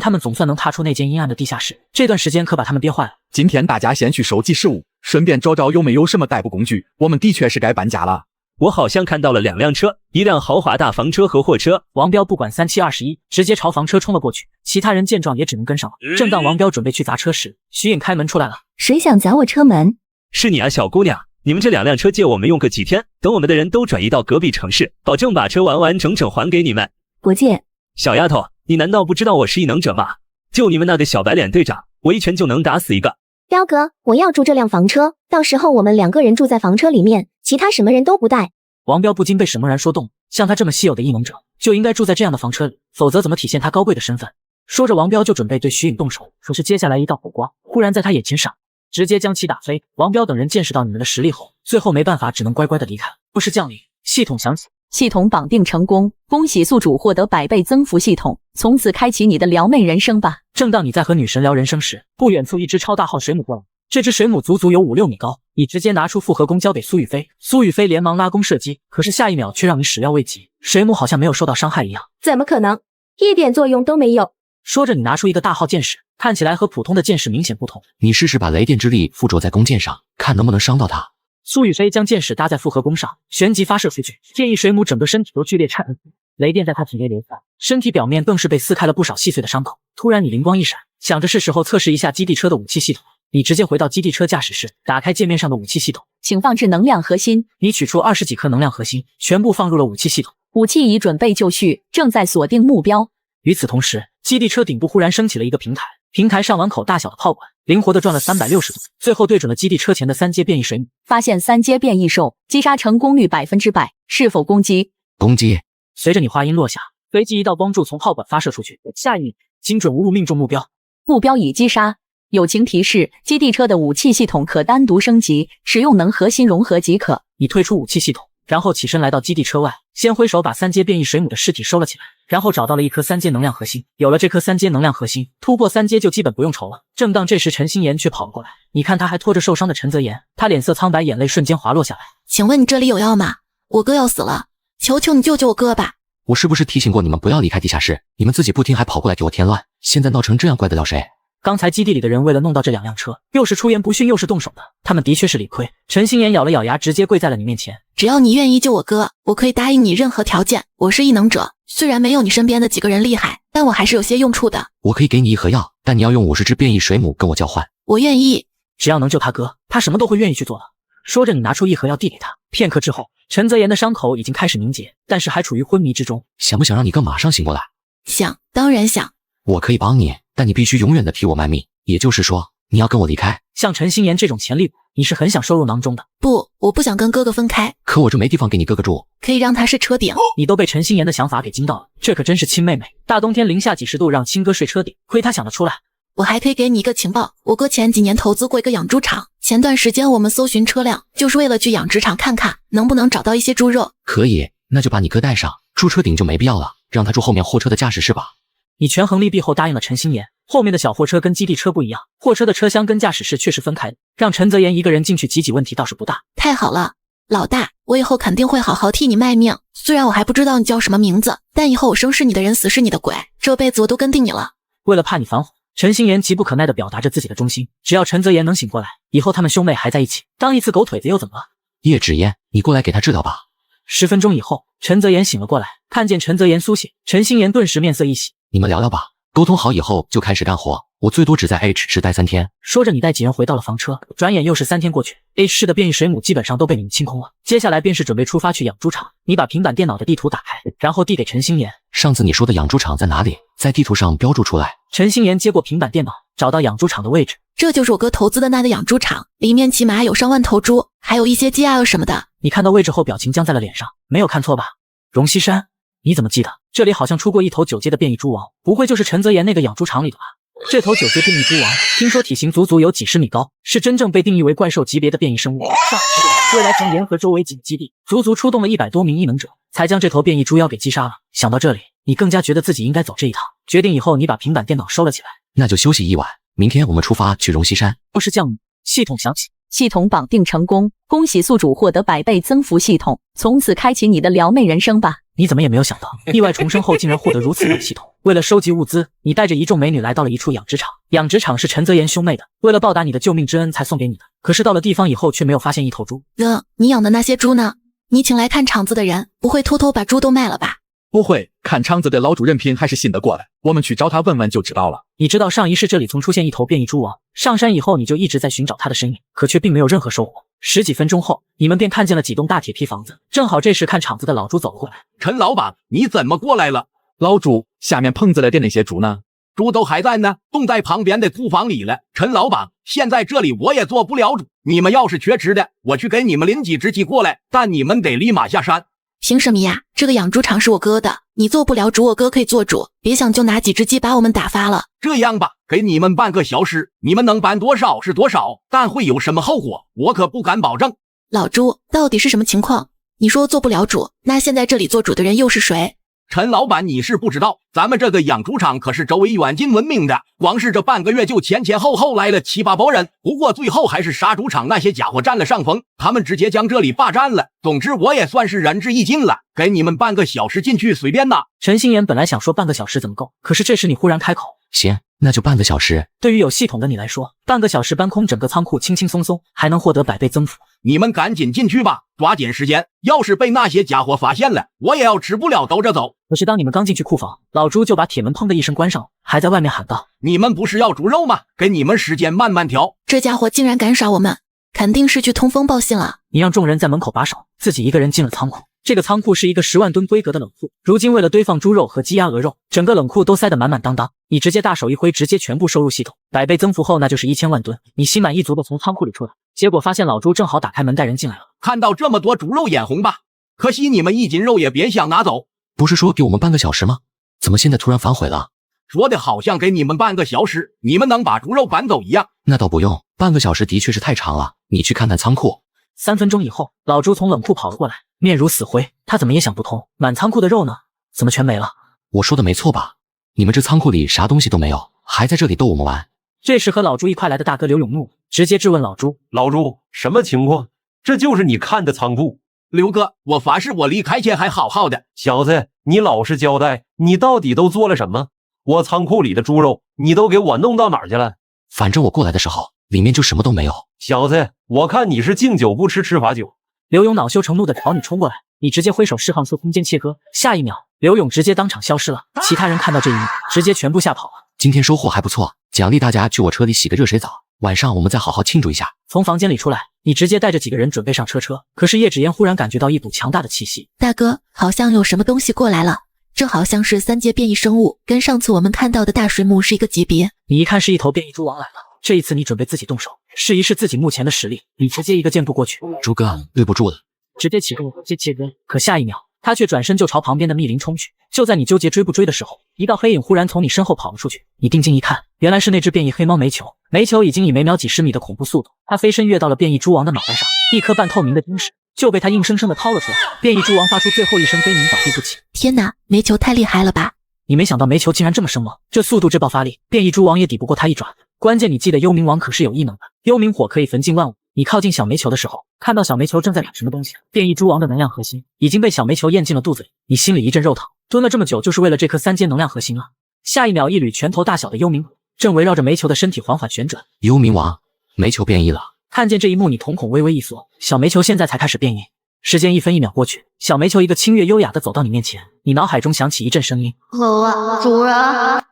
他们总算能踏出那间阴暗的地下室，这段时间可把他们憋坏了。今天大家先去收集食物，顺便找找有没有什么代步工具。我们的确是该搬家了。我好像看到了2辆车，一辆豪华大房车和货车。王彪不管3七21，直接朝房车冲了过去。其他人见状也只能跟上了。正当王彪准备去砸车时，徐颖开门出来了。谁想砸我车门？是你啊，小姑娘。你们这2辆车借我们用个几天，等我们的人都转移到隔壁城市，保证把车完完整整还给你们。不借。小丫头，你难道不知道我是异能者吗？就你们那个小白脸队长，我一拳就能打死一个。彪哥，我要住这辆房车，到时候我们2个人住在房车里面，其他什么人都不带。王彪不禁被沈梦然说动，像他这么稀有的异能者，就应该住在这样的房车里，否则怎么体现他高贵的身份？说着，王彪就准备对徐颖动手，可是接下来一道火光忽然在他眼前闪，直接将其打飞。王彪等人见识到你们的实力后，最后没办法，只能乖乖的离开。不是降临，系统响起，系统绑定成功，恭喜宿主获得100倍增幅系统，从此开启你的撩妹人生吧。正当你在和女神聊人生时，不远处一只超大号水母过来。这只水母足足有5、6米高，你直接拿出复合弓交给苏雨飞，苏雨飞连忙拉弓射击，可是下一秒却让你始料未及，水母好像没有受到伤害一样。怎么可能？一点作用都没有。说着，你拿出一个大号箭矢，看起来和普通的箭矢明显不同。你试试把雷电之力附着在弓箭上，看能不能伤到它。苏雨飞将箭矢搭在复合弓上，旋即发射出去，变异水母整个身体都剧烈颤抖，雷电在他体内流散，身体表面更是被撕开了不少细碎的伤口。突然，你灵光一闪，想着是时候测试一下基地车的武器系统。你直接回到基地车驾驶室，打开界面上的武器系统，请放置能量核心。你取出20几颗能量核心，全部放入了武器系统。武器已准备就绪，正在锁定目标。与此同时，基地车顶部忽然升起了一个平台，平台上碗口大小的炮管灵活地转了360度，最后对准了基地车前的3阶变异水母。发现3阶变异兽，击杀成功率100%，是否攻击？攻击。随着你话音落下，随即一道光柱从炮管发射出去，下一秒精准无误命中目标，目标已击杀。友情提示：基地车的武器系统可单独升级，使用能核心融合即可。你退出武器系统，然后起身来到基地车外，先挥手把3阶变异水母的尸体收了起来，然后找到了一颗3阶能量核心。有了这颗3阶能量核心，突破3阶就基本不用愁了。正当这时，陈心妍却跑了过来，你看他还拖着受伤的陈泽言，他脸色苍白，眼泪瞬间滑落下来。请问你这里有药吗？我哥要死了，求求你救救我哥吧！我是不是提醒过你们不要离开地下室？你们自己不听，还跑过来给我添乱，现在闹成这样，怪得了谁？刚才基地里的人为了弄到这2辆车，又是出言不逊又是动手的，他们的确是理亏。陈心妍咬了咬牙，直接跪在了你面前。只要你愿意救我哥，我可以答应你任何条件。我是异能者，虽然没有你身边的几个人厉害，但我还是有些用处的。我可以给你1盒药，但你要用50只变异水母跟我交换。我愿意，只要能救他哥，他什么都会愿意去做的。说着，你拿出1盒药递给他。片刻之后，陈泽言的伤口已经开始凝结，但是还处于昏迷之中。想不想让你哥马上醒过来？想，当然想。我可以帮你，但你必须永远的替我卖命。也就是说，你要跟我离开。像陈心妍这种潜力股，你是很想收入囊中的。不，我不想跟哥哥分开。可我这没地方给你哥哥住。可以让他睡车顶。你都被陈心妍的想法给惊到了，这可真是亲妹妹。大冬天零下几十度，让亲哥睡车顶，亏他想得出来。我还可以给你一个情报，我哥前几年投资过一个养猪场，前段时间我们搜寻车辆，就是为了去养殖场看看能不能找到一些猪肉。可以，那就把你哥带上，住车顶就没必要了，让他住后面货车的驾驶室吧。你权衡利弊后答应了陈心妍。后面的小货车跟基地车不一样，货车的车厢跟驾驶室却是分开的，让陈泽言一个人进去挤问题倒是不大。太好了，老大，我以后肯定会好好替你卖命。虽然我还不知道你叫什么名字，但以后我生是你的人，死是你的鬼，这辈子我都跟定你了。为了怕你反悔，陈心妍急不可耐地表达着自己的忠心。只要陈泽言能醒过来，以后他们兄妹还在一起，当一次狗腿子又怎么了？叶芷嫣，你过来给他治疗吧。10分钟以后，陈泽言醒了过来，看见陈泽言苏醒，陈心妍顿时面色一喜。你们聊聊吧，沟通好以后就开始干活。我最多只在 H 市待3天。说着，你带几人回到了房车。转眼又是3天过去 ，H 市的变异水母基本上都被你们清空了。接下来便是准备出发去养猪场。你把平板电脑的地图打开，然后递给陈心妍。上次你说的养猪场在哪里？在地图上标注出来。陈心妍接过平板电脑，找到养猪场的位置。这就是我哥投资的那个养猪场，里面起码有上万头猪，还有一些鸡鸭什么的。你看到位置后，表情僵在了脸上，没有看错吧？荣西山，你怎么记得？这里好像出过一头9阶的变异猪王，不会就是陈泽言那个养猪场里的吧？这头9阶变异猪王，听说体型足足有几十米高，是真正被定义为怪兽级别的变异生物。上一世未来城联合周围几个基地，足足出动了100多名异能者，才将这头变异猪妖给击杀了。想到这里，你更加觉得自己应该走这一趟。决定以后，你把平板电脑收了起来。那就休息一晚，明天我们出发去荣西山。要是降系统响起，系统绑定成功，恭喜宿主获得100倍增幅系统，从此开启你的撩妹人生吧。你怎么也没有想到，意外重生后竟然获得如此的系统。为了收集物资，你带着一众美女来到了一处养殖场。养殖场是陈泽言兄妹的，为了报答你的救命之恩才送给你的。可是到了地方以后，却没有发现一头猪。哥，你养的那些猪呢？你请来看场子的人不会偷偷把猪都卖了吧？不会，看场子的老主任品还是信得过的，我们去找他问问就知道了。你知道上一世这里曾出现一头变异猪王，上山以后你就一直在寻找他的身影，可却并没有任何收获。10几分钟后，你们便看见了几栋大铁皮房子。正好这时看场子的老朱走了过来。陈老板，你怎么过来了？老朱，下面棚子里的那些猪呢？猪都还在呢，冻在旁边的库房里了。陈老板，现在这里我也做不了主，你们要是缺吃的，我去给你们拎几只鸡过来，但你们得立马下山。凭什么呀？这个养猪场是我哥的，你做不了主，我哥可以做主。别想就拿几只鸡把我们打发了。这样吧，给你们半个小时，你们能办多少是多少，但会有什么后果，我可不敢保证。老朱，到底是什么情况？你说做不了主，那现在这里做主的人又是谁？陈老板，你是不知道，咱们这个养猪场可是周围远近闻名的，光是这半个月就前后来了7、8拨人。不过最后还是杀猪场那些家伙占了上风，他们直接将这里霸占了。总之我也算是仁至义尽了，给你们半个小时进去随便拿。陈心妍本来想说半个小时怎么够，可是这时你忽然开口，行，那就半个小时。对于有系统的你来说，半个小时搬空整个仓库轻轻松松，还能获得100倍增幅。你们赶紧进去吧，抓紧时间，要是被那些家伙发现了，我也要吃不了兜着走。可是当你们刚进去库房，老朱就把铁门砰的一声关上了，还在外面喊道：你们不是要猪肉吗？给你们时间慢慢调。这家伙竟然敢耍我们，肯定是去通风报信了。你让众人在门口把守，自己一个人进了仓库。这个仓库是一个10万吨规格的冷库，如今为了堆放猪肉和鸡鸭鹅肉，整个冷库都塞得满满当当。你直接大手一挥，直接全部收入系统，100倍增幅后那就是1000万吨。你心满意足的从仓库里出来，结果发现老朱正好打开门带人进来了。看到这么多猪肉眼红吧？可惜你们1斤肉也别想拿走。不是说给我们半个小时吗？怎么现在突然反悔了？说的好像给你们半个小时，你们能把猪肉搬走一样。那倒不用，半个小时的确是太长了。你去看看仓库。3分钟以后，老朱从冷库跑了过来，面如死灰。他怎么也想不通，满仓库的肉呢？怎么全没了？我说的没错吧？你们这仓库里啥东西都没有，还在这里逗我们玩。这时和老朱一块来的大哥刘永怒直接质问老朱：老朱，什么情况？这就是你看的仓库？刘哥，我发誓我离开前还好好的。小子，你老实交代，你到底都做了什么？我仓库里的猪肉你都给我弄到哪儿去了？反正我过来的时候里面就什么都没有。小子，我看你是敬酒不吃吃罚酒。刘勇恼羞成怒的朝你冲过来，你直接挥手释放出空间切割，下一秒，刘勇直接当场消失了。其他人看到这一幕，直接全部吓跑了。今天收获还不错，奖励大家去我车里洗个热水澡，晚上我们再好好庆祝一下。从房间里出来，你直接带着几个人准备上车。可是叶芷嫣忽然感觉到一股强大的气息。大哥，好像有什么东西过来了，这好像是3阶变异生物，跟上次我们看到的大水母是一个级别。你一看是一头变异猪王来了，这一次你准备自己动手，试一试自己目前的实力。你直接一个箭步过去，猪哥对不住了，直接起步接切割。可下一秒，他却转身就朝旁边的密林冲去。就在你纠结追不追的时候，一道黑影忽然从你身后跑了出去。你定睛一看，原来是那只变异黑猫煤球。煤球已经以每秒几十米的恐怖速度，它飞身跃到了变异猪王的脑袋上，一颗半透明的晶石就被他硬生生的掏了出来。变异猪王发出最后一声悲鸣，倒地不起。天哪，煤球太厉害了吧！你没想到煤球竟然这么生猛，这速度这爆发力，变异猪王也抵不过他一爪。关键你记得幽冥王可是有异能的，幽冥火可以焚尽万物。你靠近小煤球的时候，看到小煤球正在打什么东西，变异猪王的能量核心已经被小煤球咽进了肚子里，你心里一阵肉疼。蹲了这么久就是为了这颗3阶能量核心啊！下一秒，一缕拳头大小的幽冥火正围绕着煤球的身体缓缓旋转。幽冥王，煤球变异了。看见这一幕，你瞳孔微微一缩，小煤球现在才开始变异。时间1分1秒过去，小煤球一个清越优雅的走到你面前，你脑海中响起一阵声音：可恶，主人！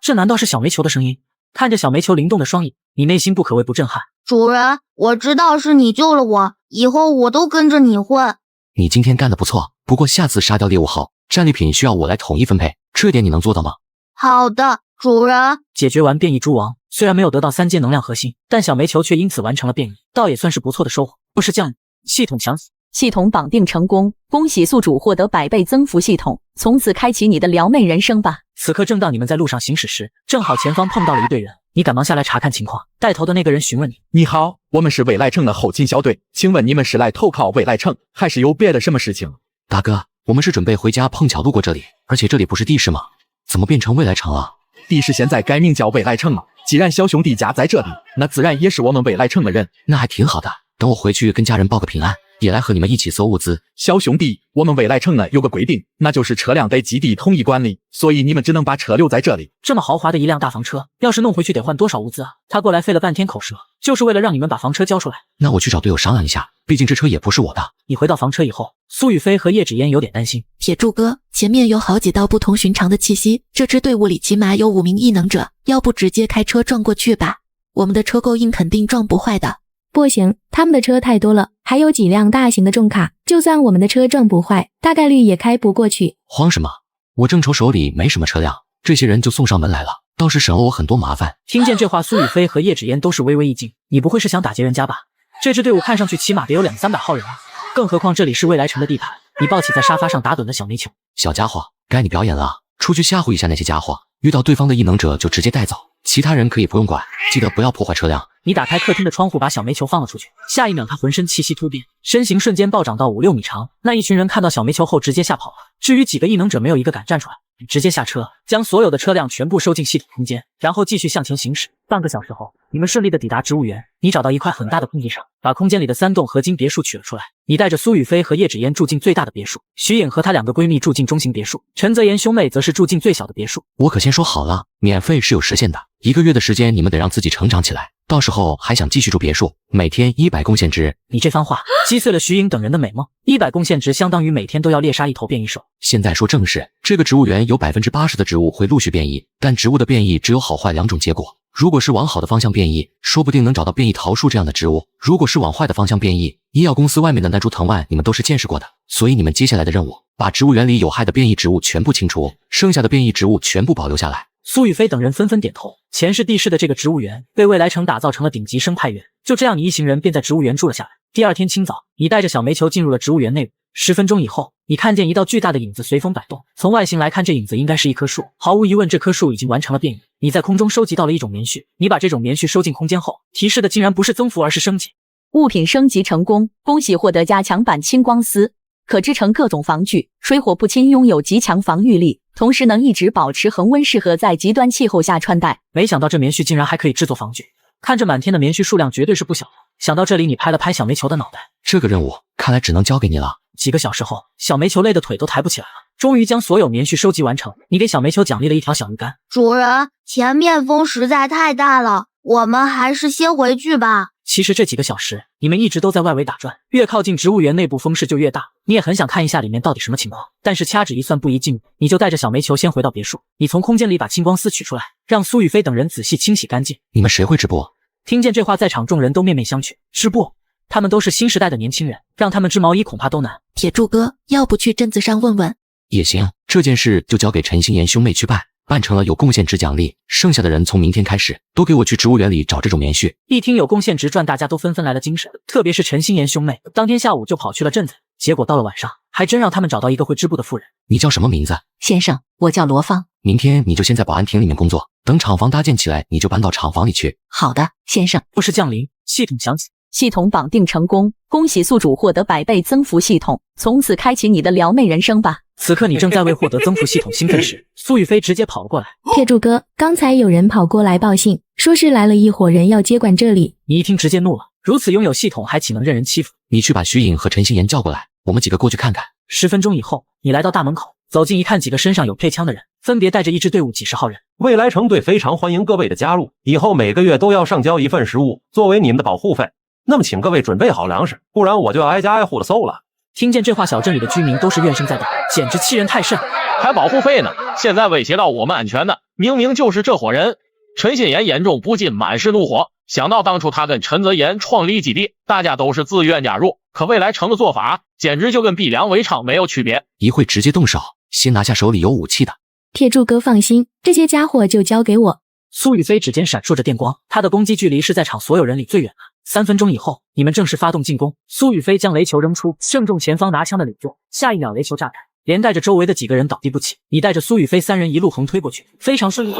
这难道是小煤球的声音？看着小煤球灵动的双眼，你内心不可谓不震撼。主人，我知道是你救了我，以后我都跟着你混。你今天干得不错，不过下次杀掉猎物后，战利品需要我来统一分配，这点你能做到吗？好的，主人。解决完变异猪王，虽然没有得到3阶能量核心，但小煤球却因此完成了变异，倒也算是不错的收获。不是这样，系统响起。系统绑定成功，恭喜宿主获得100倍增幅系统，从此开启你的撩妹人生吧。此刻正当你们在路上行驶时，正好前方碰到了一队人，你赶忙下来查看情况。带头的那个人询问你：你好，我们是未来城的后勤小队，请问你们是来投靠未来城，还是有别的什么事情？大哥，我们是准备回家，碰巧路过这里，而且这里不是地市吗？怎么变成未来城了？地市现在改名叫未来城了，既然小兄弟家在这里，那自然也是我们未来城的人。那还挺好的，等我回去跟家人报个平安，也来和你们一起搜物资。小兄弟，我们未来城呢有个规定，那就是车辆得基地统一管理，所以你们只能把车留在这里。这么豪华的一辆大房车，要是弄回去得换多少物资啊？他过来费了半天口舌，就是为了让你们把房车交出来。那我去找队友商量一下，毕竟这车也不是我的。你回到房车以后，苏雨飞和叶芷嫣有点担心。铁柱哥，前面有好几道不同寻常的气息，这支队伍里起码有5名异能者，要不直接开车撞过去吧？我们的车够硬，肯定撞不坏的。不行，他们的车太多了，还有几辆大型的重卡，就算我们的车撞不坏，大概率也开不过去。慌什么？我正愁手里没什么车辆，这些人就送上门来了，倒是省了我很多麻烦。听见这话，苏雨飞和叶芷嫣都是微微一惊。你不会是想打劫人家吧？这支队伍看上去起码得有200-300号人啊，更何况这里是未来城的地盘。你抱起在沙发上打盹的小煤球，小家伙，该你表演了，出去吓唬一下那些家伙，遇到对方的异能者就直接带走，其他人可以不用管，记得不要破坏车辆。你打开客厅的窗户，把小煤球放了出去。下一秒，他浑身气息突变，身形瞬间暴涨到5-6米长。那一群人看到小煤球后，直接吓跑了。至于几个异能者，没有一个敢站出来。你直接下车，将所有的车辆全部收进系统空间，然后继续向前行驶。半个小时后，你们顺利的抵达植物园。你找到一块很大的空地上，把空间里的3栋合金别墅取了出来。你带着苏雨飞和叶芷嫣住进最大的别墅，徐颖和她2个闺蜜住进中型别墅，陈泽言兄妹则是住进最小的别墅。我可先说好了，免费是有时限的，1个月的时间你们得让自己成长起来。到时候还想继续住别墅，每天100贡献值。你这番话击碎了徐颖等人的美梦。100贡献值相当于每天都要猎杀1头变异兽。现在说正事，这个植物园有80%的植物会陆续变异，但植物的变异只有好坏2种结果。如果是往好的方向变异，说不定能找到变异桃树这样的植物；如果是往坏的方向变异，医药公司外面的那株藤蔓你们都是见识过的。所以你们接下来的任务，把植物园里有害的变异植物全部清除，剩下的变异植物全部保留下来。苏雨飞等人纷纷点头。前世地市的这个植物园被未来城打造成了顶级生态园，就这样你一行人便在植物园住了下来。第二天清早，你带着小煤球进入了植物园内部。10分钟以后，你看见一道巨大的影子随风摆动。从外形来看，这影子应该是一棵树。毫无疑问，这棵树已经完成了变异。你在空中收集到了一种棉絮，你把这种棉絮收进空间后，提示的竟然不是增幅，而是升级。物品升级成功，恭喜获得加强版青光丝，可制成各种防具，水火不侵，拥有极强防御力，同时能一直保持恒温，适合在极端气候下穿戴。没想到这棉絮竟然还可以制作防具，看着满天的棉絮数量绝对是不小的。想到这里，你拍了拍小煤球的脑袋。这个任务看来只能交给你了。几个小时后，小煤球累得腿都抬不起来了，终于将所有棉絮收集完成。你给小煤球奖励了一条小鱼干。主人，前面风实在太大了，我们还是先回去吧。其实这几个小时，你们一直都在外围打转，越靠近植物园内部风势就越大。你也很想看一下里面到底什么情况，但是掐指一算不宜进入，你就带着小煤球先回到别墅。你从空间里把青光丝取出来，让苏雨飞等人仔细清洗干净。你们谁会织布？听见这话，在场众人都面面相觑。织布？他们都是新时代的年轻人，让他们织毛衣恐怕都难。铁柱哥，要不去镇子上问问？也行，这件事就交给陈心妍兄妹去办。办成了有贡献值奖励，剩下的人从明天开始都给我去植物园里找这种棉絮。一听有贡献值赚，大家都纷纷来了精神，特别是陈心妍兄妹，当天下午就跑去了镇子，结果到了晚上，还真让他们找到一个会织布的妇人。你叫什么名字？先生，我叫罗芳。明天你就先在保安亭里面工作，等厂房搭建起来，你就搬到厂房里去。好的，先生。故事降临，系统响起。系统绑定成功，恭喜宿主获得100倍增幅系统，从此开启你的撩妹人生吧。此刻你正在为获得增幅系统兴奋时，苏雨飞直接跑了过来。铁柱哥，刚才有人跑过来报信，说是来了一伙人要接管这里。你一听直接怒了，如此拥有系统还岂能任人欺负？你去把徐颖和陈心妍叫过来，我们几个过去看看。10分钟以后，你来到大门口，走近一看，几个身上有配枪的人，分别带着一支队伍几十号人。未来城队非常欢迎各位的加入，以后每个月都要上交一份食物作为你们的保护费。那么请各位准备好粮食，不然我就要挨家挨户的搜了。听见这话，小镇里的居民都是怨声载道，简直欺人太甚。还保护费呢？现在威胁到我们安全的，明明就是这伙人。陈心妍眼中不禁满是怒火，想到当初他跟陈泽言创立基地，大家都是自愿加入，可未来城的做法简直就跟逼良为娼没有区别。一会直接动手，先拿下手里有武器的。铁柱哥放心，这些家伙就交给我。苏雨飞指尖闪烁着电光，他的攻击距离是在场所有人里最远的。3分钟以后，你们正式发动进攻。苏雨飞将雷球扔出，正中前方拿枪的李仲。下一秒，雷球炸开，连带着周围的几个人倒地不起。你带着苏雨飞3人一路横推过去，非常顺利。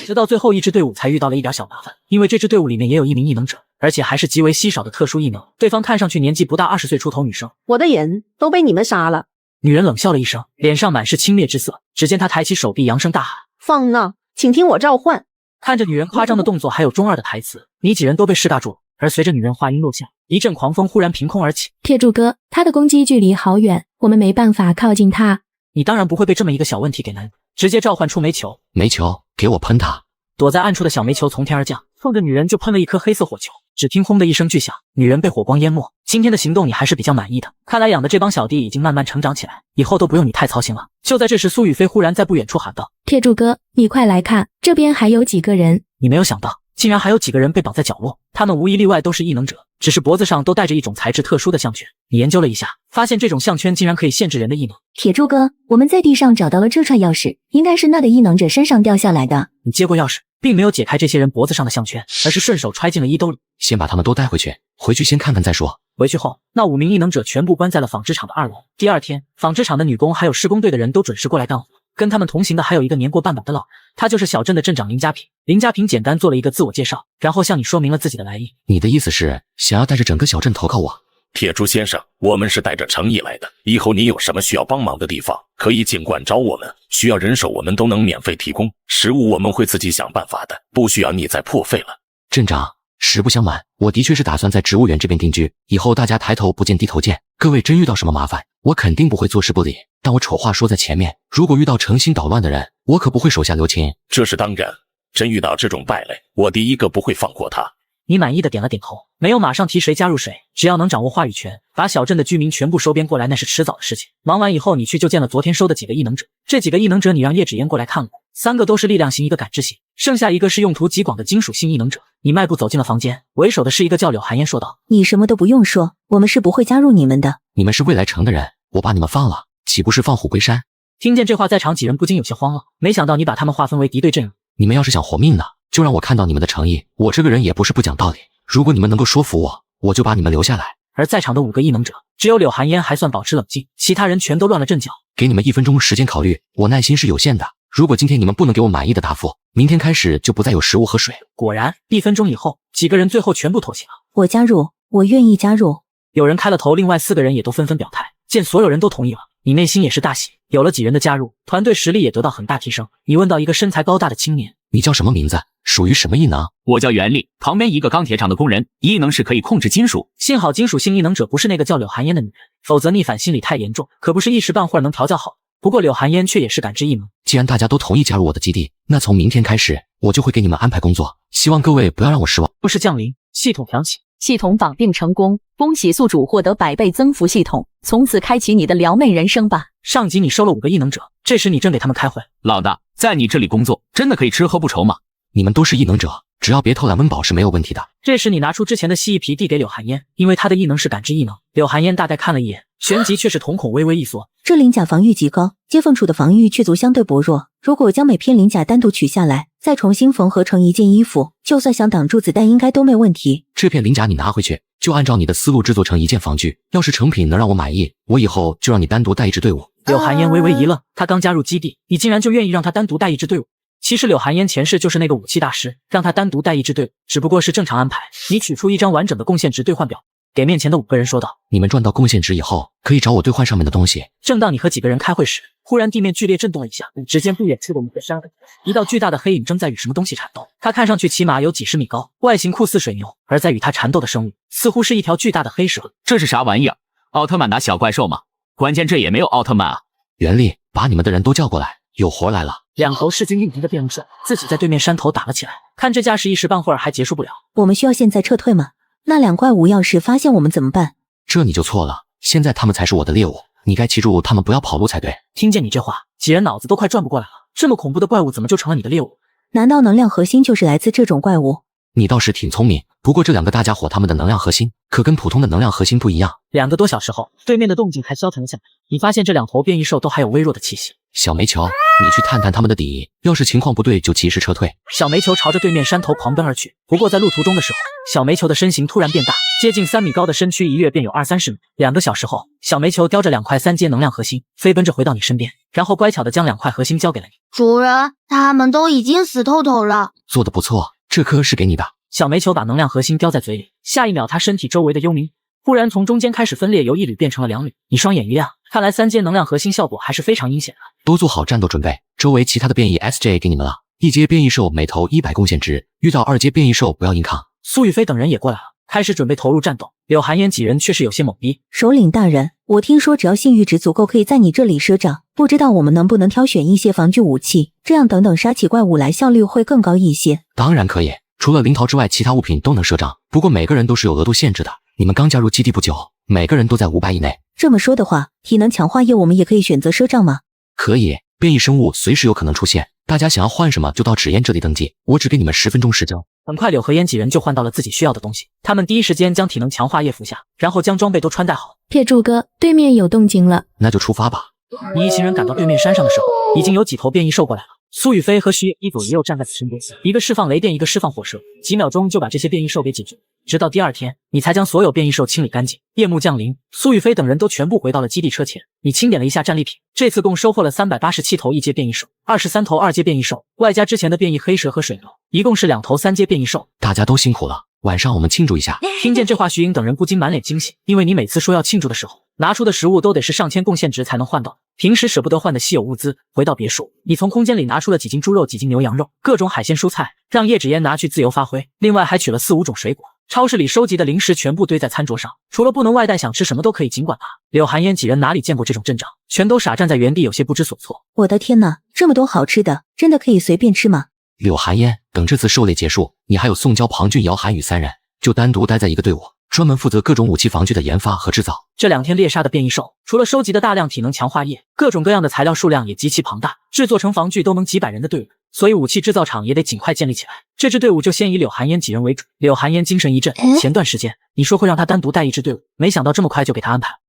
直到最后一支队伍才遇到了一点小麻烦，因为这支队伍里面也有一名异能者，而且还是极为稀少的特殊异能。对方看上去年纪不大，20岁出头女生。我的人都被你们杀了。女人冷笑了一声，脸上满是轻蔑之色。只见她抬起手臂，扬声大喊：放闹！请听我召唤！看着女人夸张的动作，还有中二的台词，你几人都被势尬住了。而随着女人话音落下，一阵狂风忽然凭空而起。铁柱哥，他的攻击距离好远，我们没办法靠近他。你当然不会被这么一个小问题给难住，直接召唤出煤球。煤球，给我喷他！躲在暗处的小煤球从天而降，冲着女人就喷了一颗黑色火球。只听轰的一声巨响，女人被火光淹没。今天的行动你还是比较满意的，看来养的这帮小弟已经慢慢成长起来，以后都不用你太操心了。就在这时，苏雨飞忽然在不远处喊道：铁柱哥，你快来看，这边还有几个人。你没有想到，竟然还有几个人被绑在角落，他们无一例外都是异能者，只是脖子上都戴着一种材质特殊的项圈。你研究了一下，发现这种项圈竟然可以限制人的异能。铁柱哥，我们在地上找到了这串钥匙，应该是那的异能者身上掉下来的。你接过钥匙，并没有解开这些人脖子上的项圈，而是顺手揣进了衣兜里。先把他们都带回去，回去先看看再说。回去后，那5名异能者全部关在了纺织厂的2楼。第二天，纺织厂的女工还有施工队的人都准时过来干活。跟他们同行的还有一个年过半百的老人，他就是小镇的镇长林家平。林家平简单做了一个自我介绍，然后向你说明了自己的来意。你的意思是想要带着整个小镇投靠我？铁柱先生，我们是带着诚意来的，以后你有什么需要帮忙的地方，可以尽管找我们，需要人手我们都能免费提供，食物我们会自己想办法的，不需要你再破费了。镇长，实不相瞒，我的确是打算在植物园这边定居，以后大家抬头不见低头见，各位真遇到什么麻烦，我肯定不会坐视不理，但我丑话说在前面，如果遇到诚心捣乱的人，我可不会手下留情。这是当然，真遇到这种败类，我第一个不会放过他。你满意的点了点头，没有马上提谁加入谁，只要能掌握话语权，把小镇的居民全部收编过来，那是迟早的事情。忙完以后，你去就见了昨天收的几个异能者。这几个异能者你让叶芷嫣过来看过，3个都是力量型，1个感知型，剩下1个是用途极广的金属性异能者。你迈步走进了房间，为首的是一个叫柳寒烟，说道：你什么都不用说，我们是不会加入你们的。你们是未来城的人，我把你们放了，岂不是放虎归山？听见这话，在场几人不禁有些慌了，没想到你把他们划分为敌对阵营。你们要是想活命呢，就让我看到你们的诚意，我这个人也不是不讲道理，如果你们能够说服我，我就把你们留下来。而在场的5个异能者，只有柳寒烟还算保持冷静，其他人全都乱了阵脚。给你们1分钟时间考虑，我耐心是有限的，如果今天你们不能给我满意的答复，明天开始就不再有食物和水。果然，1分钟以后，几个人最后全部妥协了。我加入，我愿意加入。有人开了头，另外4个人也都纷纷表态。见所有人都同意了，你内心也是大喜。有了几人的加入，团队实力也得到很大提升。你问到一个身材高大的青年，你叫什么名字？属于什么异能？我叫袁立，旁边一个钢铁厂的工人，异能是可以控制金属。幸好金属性异能者不是那个叫柳寒烟的女人，否则逆反心理太严重，可不是一时半会儿能调教好。不过柳寒烟却也是感知异能。既然大家都同意加入我的基地，那从明天开始，我就会给你们安排工作，希望各位不要让我失望。故事降临，系统响起，系统绑定成功，恭喜宿主获得100倍增幅系统，从此开启你的撩妹人生吧。上集你收了5个异能者，这时你正给他们开会。老大，在你这里工作真的可以吃喝不愁吗？你们都是异能者，只要别偷懒温饱是没有问题的。这时你拿出之前的蜥蜴皮递给柳寒烟，因为他的异能是感知异能。柳寒烟大概看了一眼，旋即却是瞳孔微微一缩。这鳞甲防御极高，接缝处的防御却足相对薄弱。如果将每片鳞甲单独取下来，再重新缝合成一件衣服，就算想挡住子弹应该都没问题。这片鳞甲你拿回去，就按照你的思路制作成一件防具。要是成品能让我满意，我以后就让你单独带一支队伍。柳寒烟微微一愣，他刚加入基地，你竟然就愿意让他单独带一支队伍？其实柳寒烟前世就是那个武器大师，让他单独带一支队伍，只不过是正常安排。你取出一张完整的贡献值兑换表，给面前的5个人说道：“你们赚到贡献值以后，可以找我兑换上面的东西。”正当你和几个人开会时，忽然地面剧烈震动了一下，只见不远处的一个山里，一道巨大的黑影正在与什么东西缠斗。它看上去起码有几十米高，外形酷似水牛，而在与它缠斗的生物似乎是一条巨大的黑蛇。这是啥玩意儿？奥特曼打小怪兽吗？关键这也没有奥特曼啊！袁立，把你们的人都叫过来，有活来了。2头势均力敌的变异兽自己在对面山头打了起来，看这架势一时半会儿还结束不了。我们需要现在撤退吗？那2怪物要是发现我们怎么办？这你就错了，现在他们才是我的猎物，你该记住他们不要跑路才对。听见你这话，几人脑子都快转不过来了。这么恐怖的怪物怎么就成了你的猎物？难道能量核心就是来自这种怪物？你倒是挺聪明，不过这2个大家伙他们的能量核心可跟普通的能量核心不一样。2个多小时后，对面的动静才消沉了下来。你发现这2头变异兽都还有微弱的气息。小煤球，你去探探他们的底，要是情况不对就及时撤退。小煤球朝着对面山头狂奔而去，不过在路途中的时候，小煤球的身形突然变大，接近3米高的身躯一跃便有20-30米。2个小时后，小煤球叼着2块3阶能量核心，飞奔着回到你身边，然后乖巧的将2块核心交给了你。主人，他们都已经死透透了。做得不错，这颗是给你的。小煤球把能量核心叼在嘴里，下一秒它身体周围的幽冥忽然从中间开始分裂，由1缕变成了2缕。你双眼一亮，看来3阶能量核心效果还是非常阴险的。都做好战斗准备，周围其他的变异 SJ 给你们了。1阶变异兽每头100贡献值，遇到2阶变异兽不要硬抗。苏雨飞等人也过来了，开始准备投入战斗。柳寒烟几人却是有些懵逼。首领大人，我听说只要信誉值足够，可以在你这里赊账，不知道我们能不能挑选一些防具武器，这样等杀起怪物来效率会更高一些。当然可以，除了灵桃之外，其他物品都能赊账，不过每个人都是有额度限制的。你们刚加入基地不久，每个人都在500以内。这么说的话，体能强化液我们也可以选择赊账吗？可以，变异生物随时有可能出现，大家想要换什么就到纸烟这里登记，我只给你们10分钟时间。很快柳和烟几人就换到了自己需要的东西，他们第一时间将体能强化液服下，然后将装备都穿戴好。铁柱哥，对面有动静了，那就出发吧。你一行人赶到对面山上的时候，已经有几头变异兽过来了。苏雨飞和徐野一左一右站在你身边，一个释放雷电，一个释放火蛇，几秒钟就把这些变异兽给解决。直到第2天，你才将所有变异兽清理干净。夜幕降临，苏雨飞等人都全部回到了基地车前。你清点了一下战利品，这次共收获了387头1阶变异兽，23头2阶变异兽，外加之前的变异黑蛇和水牛，一共是2头3阶变异兽。大家都辛苦了，晚上我们庆祝一下。听见这话，徐颖等人不禁满脸惊喜，因为你每次说要庆祝的时候，拿出的食物都得是上千贡献值才能换到，平时舍不得换的稀有物资。回到别墅，你从空间里拿出了几斤猪肉、几斤牛羊肉、各种海鲜蔬菜，让叶芷嫣拿去自由发挥。另外还取了4、5种水果，超市里收集的零食全部堆在餐桌上，除了不能外带，想吃什么都可以尽管拿。柳寒烟几人哪里见过这种阵仗，全都傻站在原地，有些不知所措。我的天哪，这么多好吃的，真的可以随便吃吗？柳寒烟，等这次狩猎结束，你还有宋娇、庞俊、姚涵宇3人，就单独待在一个队伍，专门负责各种武器防具的研发和制造。这2天猎杀的变异兽，除了收集的大量体能强化液，各种各样的材料数量也极其庞大，制作成防具都能几百人的队伍，所以武器制造厂也得尽快建立起来。这支队伍就先以柳寒烟几人为主。柳寒烟精神一振，前段时间你说会让他单独带一支队伍，没想到这么快就给他安排。